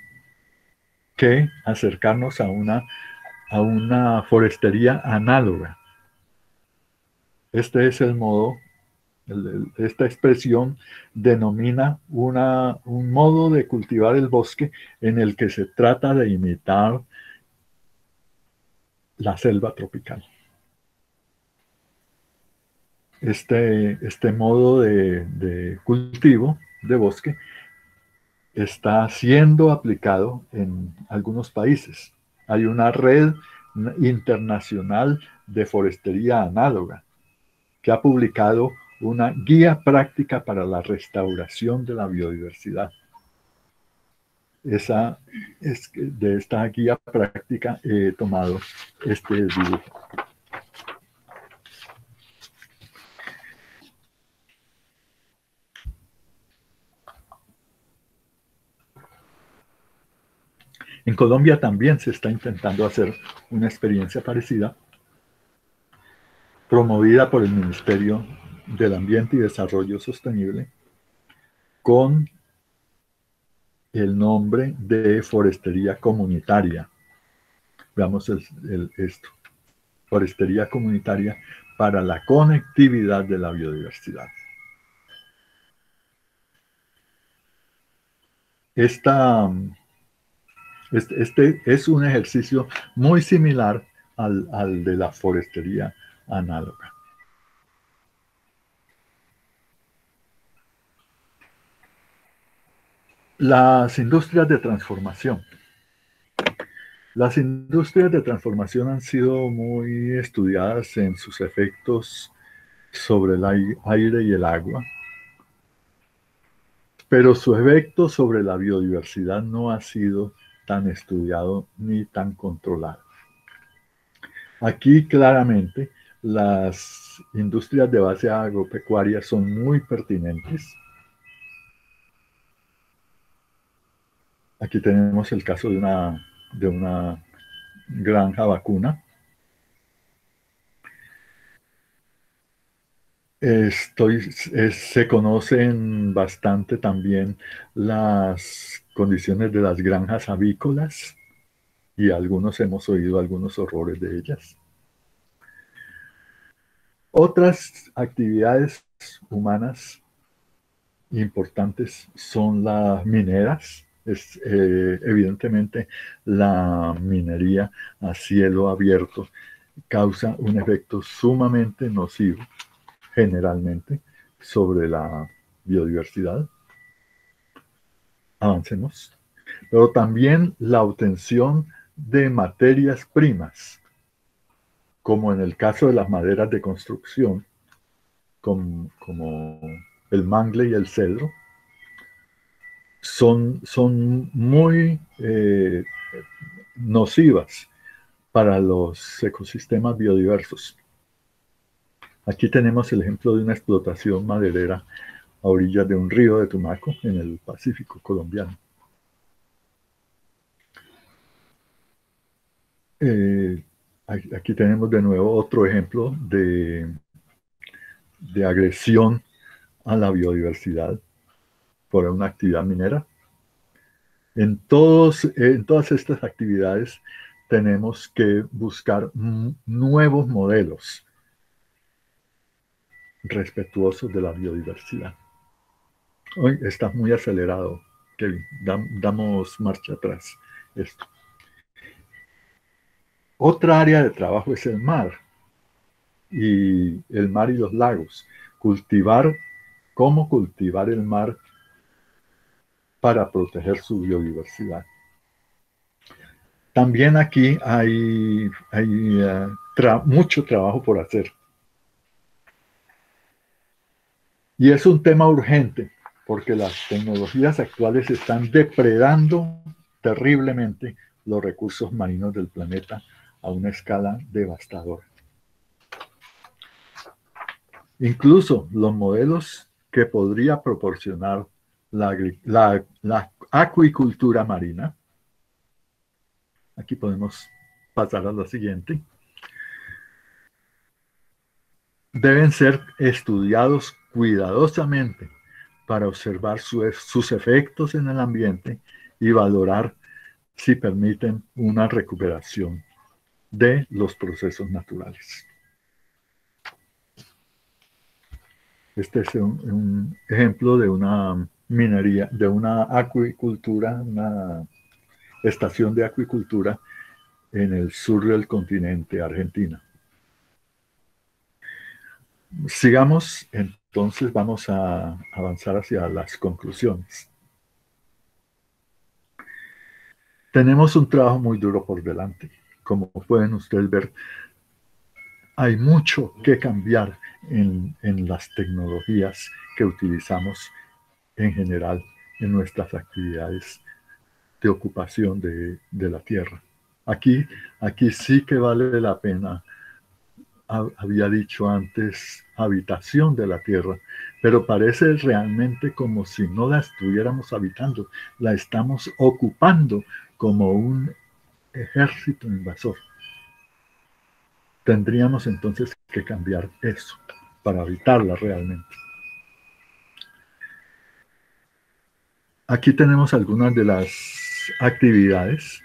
que acercarnos a una forestería análoga. Este es el modo, esta expresión denomina un modo de cultivar el bosque en el que se trata de imitar la selva tropical. Este modo de cultivo de bosque está siendo aplicado en algunos países. Hay una red internacional de forestería análoga que ha publicado una guía práctica para la restauración de la biodiversidad. De esta guía práctica he tomado este dibujo. En Colombia también se está intentando hacer una experiencia parecida, promovida por el Ministerio del Ambiente y Desarrollo Sostenible, con el nombre de forestería comunitaria. Veamos esto. Forestería comunitaria para la conectividad de la biodiversidad. Este es un ejercicio muy similar al de la forestería análoga. Las industrias de transformación. Las industrias de transformación han sido muy estudiadas en sus efectos sobre el aire y el agua, pero su efecto sobre la biodiversidad no ha sido tan estudiado ni tan controlado. Aquí claramente las industrias de base agropecuaria son muy pertinentes. Aquí tenemos el caso de una granja vacuna. Se conocen bastante también las condiciones de las granjas avícolas y algunos hemos oído algunos horrores de ellas. Otras actividades humanas importantes son las mineras. Evidentemente la minería a cielo abierto causa un efecto sumamente nocivo generalmente sobre la biodiversidad. Avancemos. Pero también la obtención de materias primas, como en el caso de las maderas de construcción, como el mangle y el cedro, son muy nocivas para los ecosistemas biodiversos. Aquí tenemos el ejemplo de una explotación maderera a orillas de un río de Tumaco en el Pacífico colombiano. Aquí tenemos de nuevo otro ejemplo de agresión a la biodiversidad por una actividad minera. En todas estas actividades tenemos que buscar nuevos modelos respetuosos de la biodiversidad. Hoy está muy acelerado, Kevin. Damos marcha atrás. Esto. Otra área de trabajo es el mar y los lagos. Cómo cultivar el mar para proteger su biodiversidad. También aquí hay mucho trabajo por hacer. Y es un tema urgente, porque las tecnologías actuales están depredando terriblemente los recursos marinos del planeta a una escala devastadora. Incluso los modelos que podría proporcionar la acuicultura marina, aquí podemos pasar a la siguiente, deben ser estudiados cuidadosamente para observar sus efectos en el ambiente y valorar si permiten una recuperación de los procesos naturales. Este es un ejemplo de una minería, de una acuicultura, una estación de acuicultura en el sur del continente, Argentina. Sigamos, entonces vamos a avanzar hacia las conclusiones. Tenemos un trabajo muy duro por delante. Como pueden ustedes ver, hay mucho que cambiar en las tecnologías que utilizamos en general en nuestras actividades de ocupación de la tierra. Aquí sí que vale la pena, había dicho antes, habitación de la tierra, pero parece realmente como si no la estuviéramos habitando, la estamos ocupando como un ejército invasor. Tendríamos entonces que cambiar eso para habitarla realmente. Aquí tenemos algunas de las actividades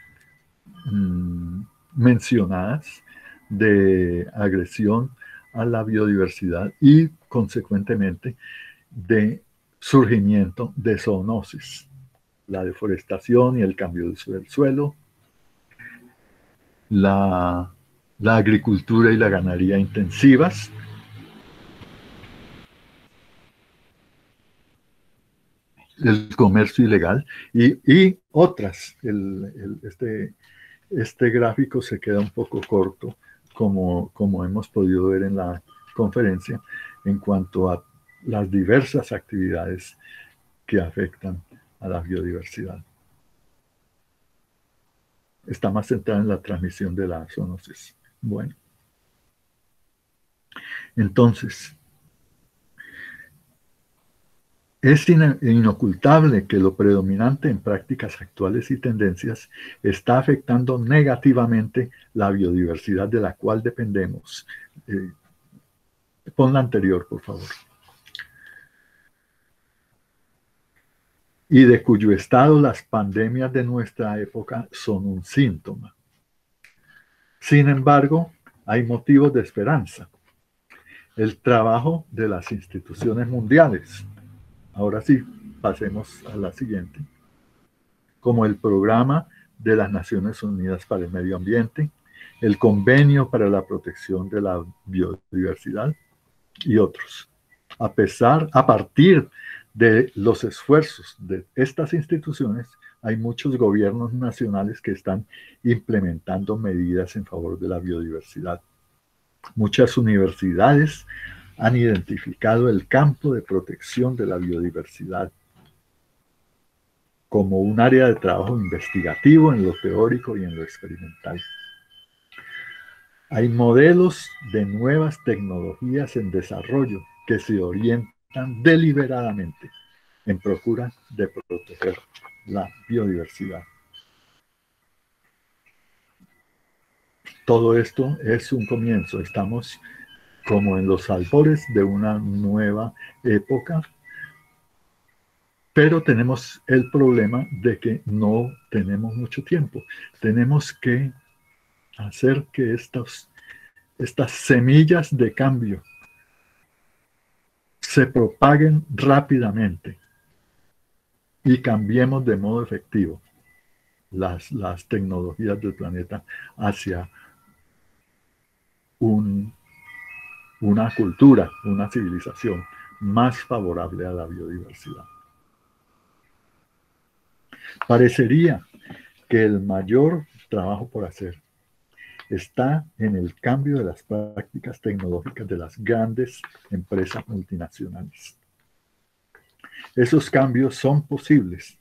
mencionadas de agresión a la biodiversidad y, consecuentemente, de surgimiento de zoonosis, la deforestación y el cambio de uso del suelo, la agricultura y la ganadería intensivas, el comercio ilegal y otras. Este gráfico se queda un poco corto, como hemos podido ver en la conferencia, en cuanto a las diversas actividades que afectan a la biodiversidad. Está más centrada en la transmisión de la zoonosis. Bueno, entonces, es inocultable que lo predominante en prácticas actuales y tendencias está afectando negativamente la biodiversidad de la cual dependemos. Pon la anterior, por favor. Y de cuyo estado las pandemias de nuestra época son un síntoma. Sin embargo, hay motivos de esperanza. El trabajo de las instituciones mundiales. Ahora sí, pasemos a la siguiente. Como el Programa de las Naciones Unidas para el Medio Ambiente, el Convenio para la Protección de la Biodiversidad y otros. A partir de los esfuerzos de estas instituciones, hay muchos gobiernos nacionales que están implementando medidas en favor de la biodiversidad. Muchas universidades han identificado el campo de protección de la biodiversidad como un área de trabajo investigativo en lo teórico y en lo experimental. Hay modelos de nuevas tecnologías en desarrollo que se orientan deliberadamente en procura de proteger la biodiversidad. Todo esto es un comienzo. Estamos como en los albores de una nueva época, pero tenemos el problema de que no tenemos mucho tiempo. Tenemos que hacer que estas semillas de cambio se propaguen rápidamente y cambiemos de modo efectivo las tecnologías del planeta hacia una cultura, una civilización más favorable a la biodiversidad. Parecería que el mayor trabajo por hacer está en el cambio de las prácticas tecnológicas de las grandes empresas multinacionales. Esos cambios son posibles.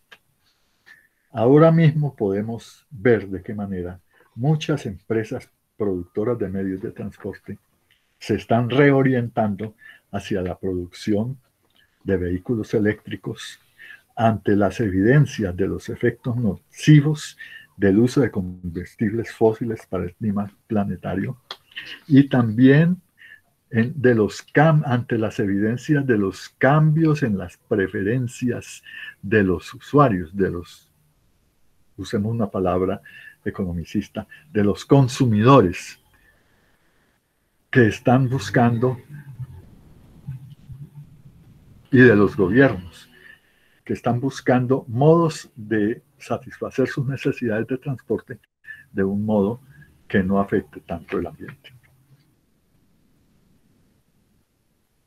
Ahora mismo podemos ver de qué manera muchas empresas productoras de medios de transporte se están reorientando hacia la producción de vehículos eléctricos ante las evidencias de los efectos nocivos del uso de combustibles fósiles para el clima planetario y también ante las evidencias de los cambios en las preferencias de los usuarios, usemos una palabra economicista, de los consumidores que están buscando y de los gobiernos que están buscando modos de satisfacer sus necesidades de transporte de un modo que no afecte tanto el ambiente.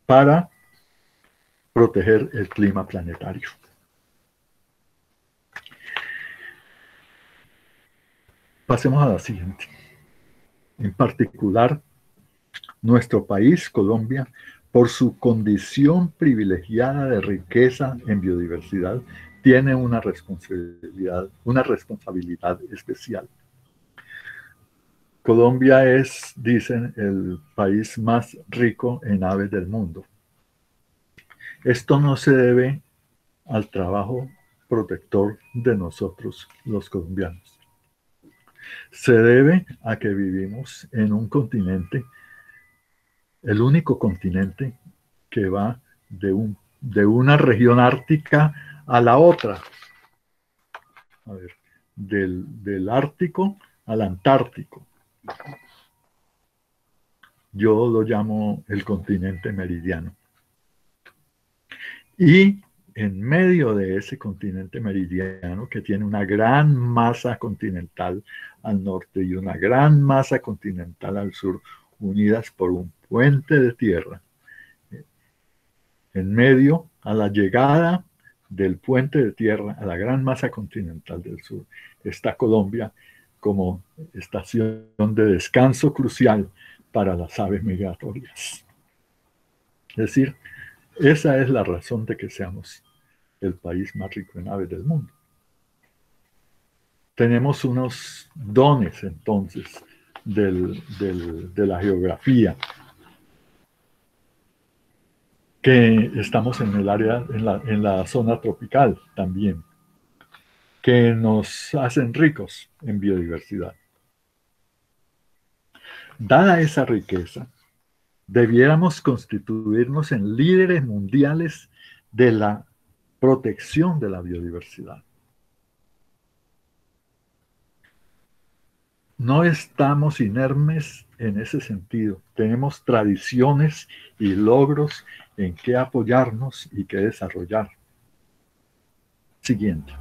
Para proteger el clima planetario. Pasemos a la siguiente. En particular, nuestro país, Colombia, por su condición privilegiada de riqueza en biodiversidad, tiene una responsabilidad especial. Colombia es, dicen, el país más rico en aves del mundo. Esto no se debe al trabajo protector de nosotros, los colombianos. Se debe a que vivimos en un continente, el único continente que va de una región ártica a la otra. A ver, del Ártico al Antártico. Yo lo llamo el continente meridiano. Y en medio de ese continente meridiano, que tiene una gran masa continental al norte y una gran masa continental al sur, unidas por un puente de tierra, en medio, a la llegada del puente de tierra a la gran masa continental del sur, está Colombia como estación de descanso crucial para las aves migratorias. Es decir, esa es la razón de que seamos el país más rico en aves del mundo. Tenemos unos dones entonces de la geografía, que estamos en el área, en la zona tropical también, que nos hacen ricos en biodiversidad. Dada esa riqueza, debiéramos constituirnos en líderes mundiales de la protección de la biodiversidad. No estamos inermes en ese sentido. Tenemos tradiciones y logros en que apoyarnos y que desarrollar. Siguiente.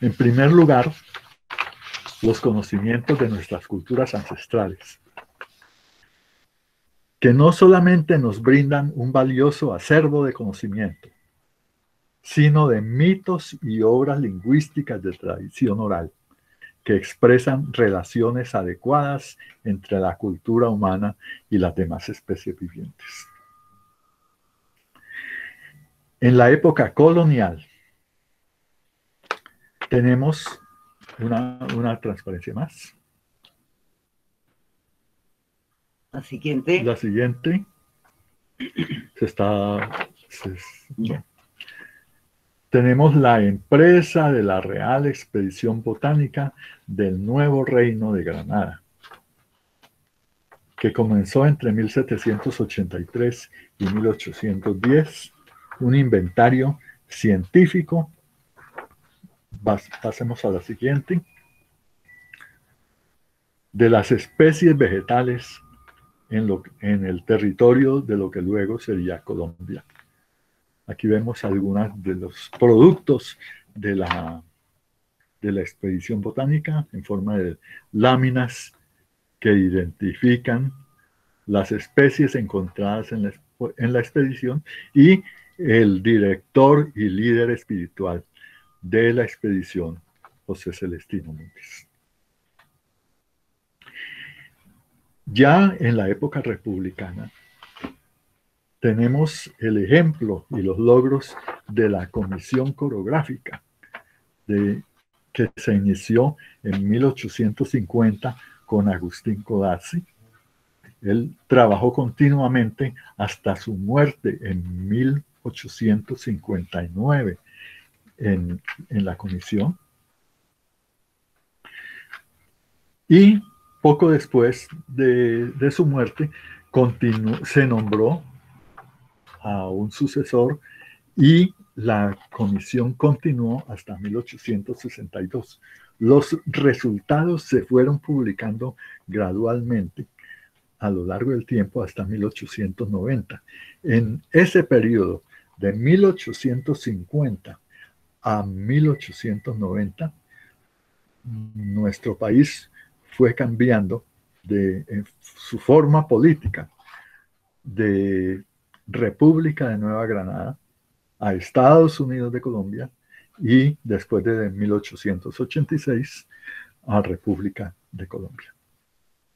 En primer lugar, los conocimientos de nuestras culturas ancestrales, que no solamente nos brindan un valioso acervo de conocimiento, sino de mitos y obras lingüísticas de tradición oral, que expresan relaciones adecuadas entre la cultura humana y las demás especies vivientes. En la época colonial, tenemos una transparencia más. La siguiente. La siguiente Ya. Tenemos la empresa de la Real Expedición Botánica del Nuevo Reino de Granada, que comenzó entre 1783 y 1810, un inventario científico. Pasemos a la siguiente. De las especies vegetales en el territorio de lo que luego sería Colombia. Aquí vemos algunos de los productos de la expedición botánica en forma de láminas que identifican las especies encontradas en la expedición y el director y líder espiritual de la expedición, José Celestino Montes. Ya en la época republicana, tenemos el ejemplo y los logros de la Comisión Corográfica, que se inició en 1850 con Agustín Codazzi. Él trabajó continuamente hasta su muerte en 1859 en la comisión. Y poco después de su muerte, se nombró a un sucesor y la comisión continuó hasta 1862. Los resultados se fueron publicando gradualmente a lo largo del tiempo hasta 1890. En ese periodo de 1850 a 1890, nuestro país fue cambiando de su forma política de República de Nueva Granada a Estados Unidos de Colombia y después de 1886 a República de Colombia.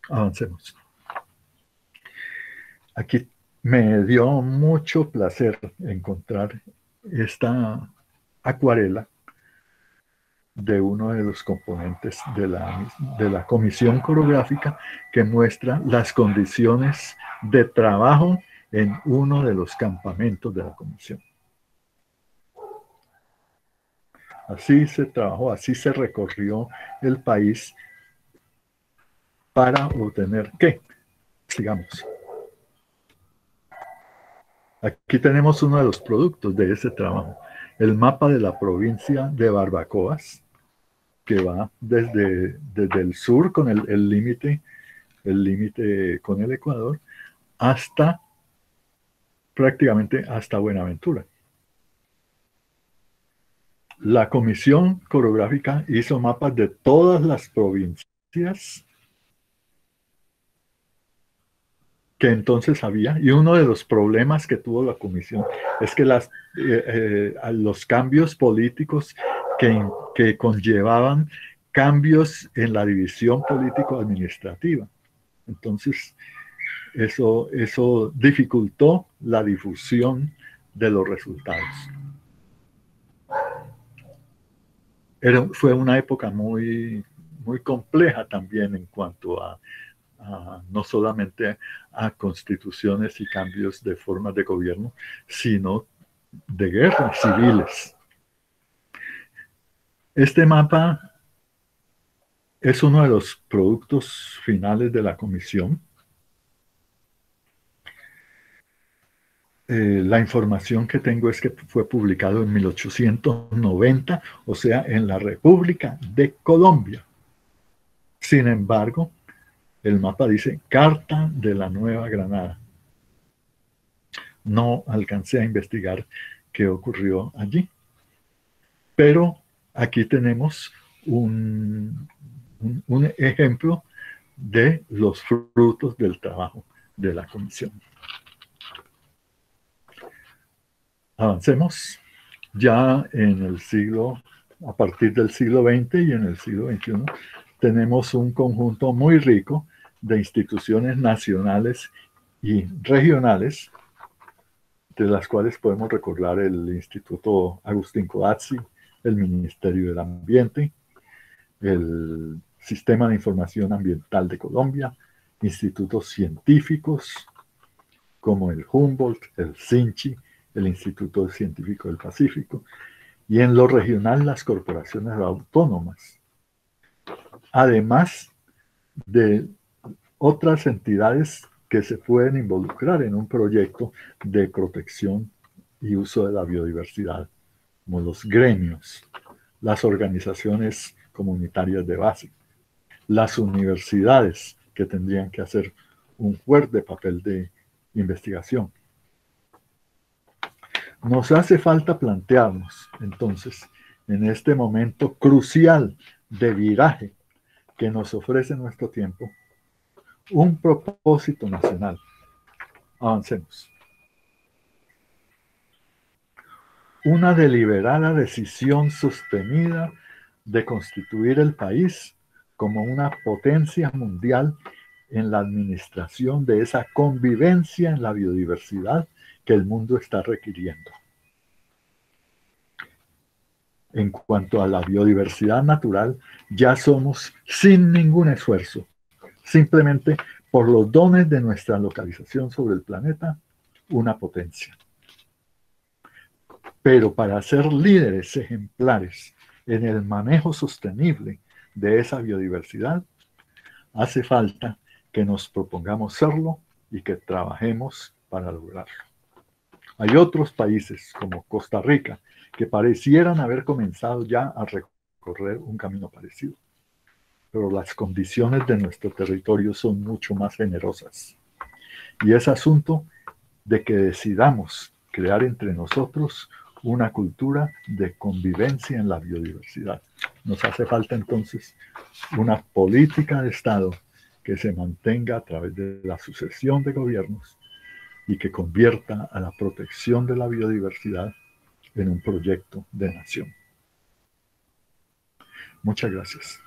Avancemos. Aquí me dio mucho placer encontrar esta acuarela de uno de los componentes de la comisión coreográfica, que muestra las condiciones de trabajo en uno de los campamentos de la comisión. Así se trabajó, así se recorrió el país para obtener ¿qué? Sigamos. Aquí tenemos uno de los productos de ese trabajo, el mapa de la provincia de Barbacoas, que va desde el sur con el límite con el Ecuador hasta prácticamente hasta Buenaventura. La Comisión Coreográfica hizo mapas de todas las provincias que entonces había, y uno de los problemas que tuvo la comisión es que los cambios políticos que conllevaban cambios en la división político-administrativa. Entonces, eso dificultó la difusión de los resultados. Fue una época muy, muy compleja también en cuanto a no solamente a constituciones y cambios de formas de gobierno, sino de guerras civiles. Este mapa es uno de los productos finales de la comisión. La información que tengo es que fue publicado en 1890, o sea, en la República de Colombia. Sin embargo, el mapa dice Carta de la Nueva Granada. No alcancé a investigar qué ocurrió allí. Pero aquí tenemos un ejemplo de los frutos del trabajo de la comisión. Avancemos. Ya en el siglo, a partir del siglo XX y en el siglo XXI, tenemos un conjunto muy rico de instituciones nacionales y regionales, de las cuales podemos recordar el Instituto Agustín Codazzi, el Ministerio del Ambiente, el Sistema de Información Ambiental de Colombia, institutos científicos como el Humboldt, el SINCHI, el Instituto Científico del Pacífico, y en lo regional las corporaciones autónomas, además de otras entidades que se pueden involucrar en un proyecto de protección y uso de la biodiversidad, como los gremios, las organizaciones comunitarias de base, las universidades que tendrían que hacer un fuerte papel de investigación. Nos hace falta plantearnos, entonces, en este momento crucial de viraje que nos ofrece nuestro tiempo, un propósito nacional. Avancemos. Una deliberada decisión sostenida de constituir el país como una potencia mundial en la administración de esa convivencia en la biodiversidad que el mundo está requiriendo. En cuanto a la biodiversidad natural, ya somos, sin ningún esfuerzo, simplemente por los dones de nuestra localización sobre el planeta, una potencia. Pero para ser líderes ejemplares en el manejo sostenible de esa biodiversidad, hace falta que nos propongamos serlo y que trabajemos para lograrlo. Hay otros países, como Costa Rica, que parecieran haber comenzado ya a recorrer un camino parecido. Pero las condiciones de nuestro territorio son mucho más generosas. Y es asunto de que decidamos crear entre nosotros una cultura de convivencia en la biodiversidad. Nos hace falta entonces una política de Estado que se mantenga a través de la sucesión de gobiernos y que convierta a la protección de la biodiversidad en un proyecto de nación. Muchas gracias.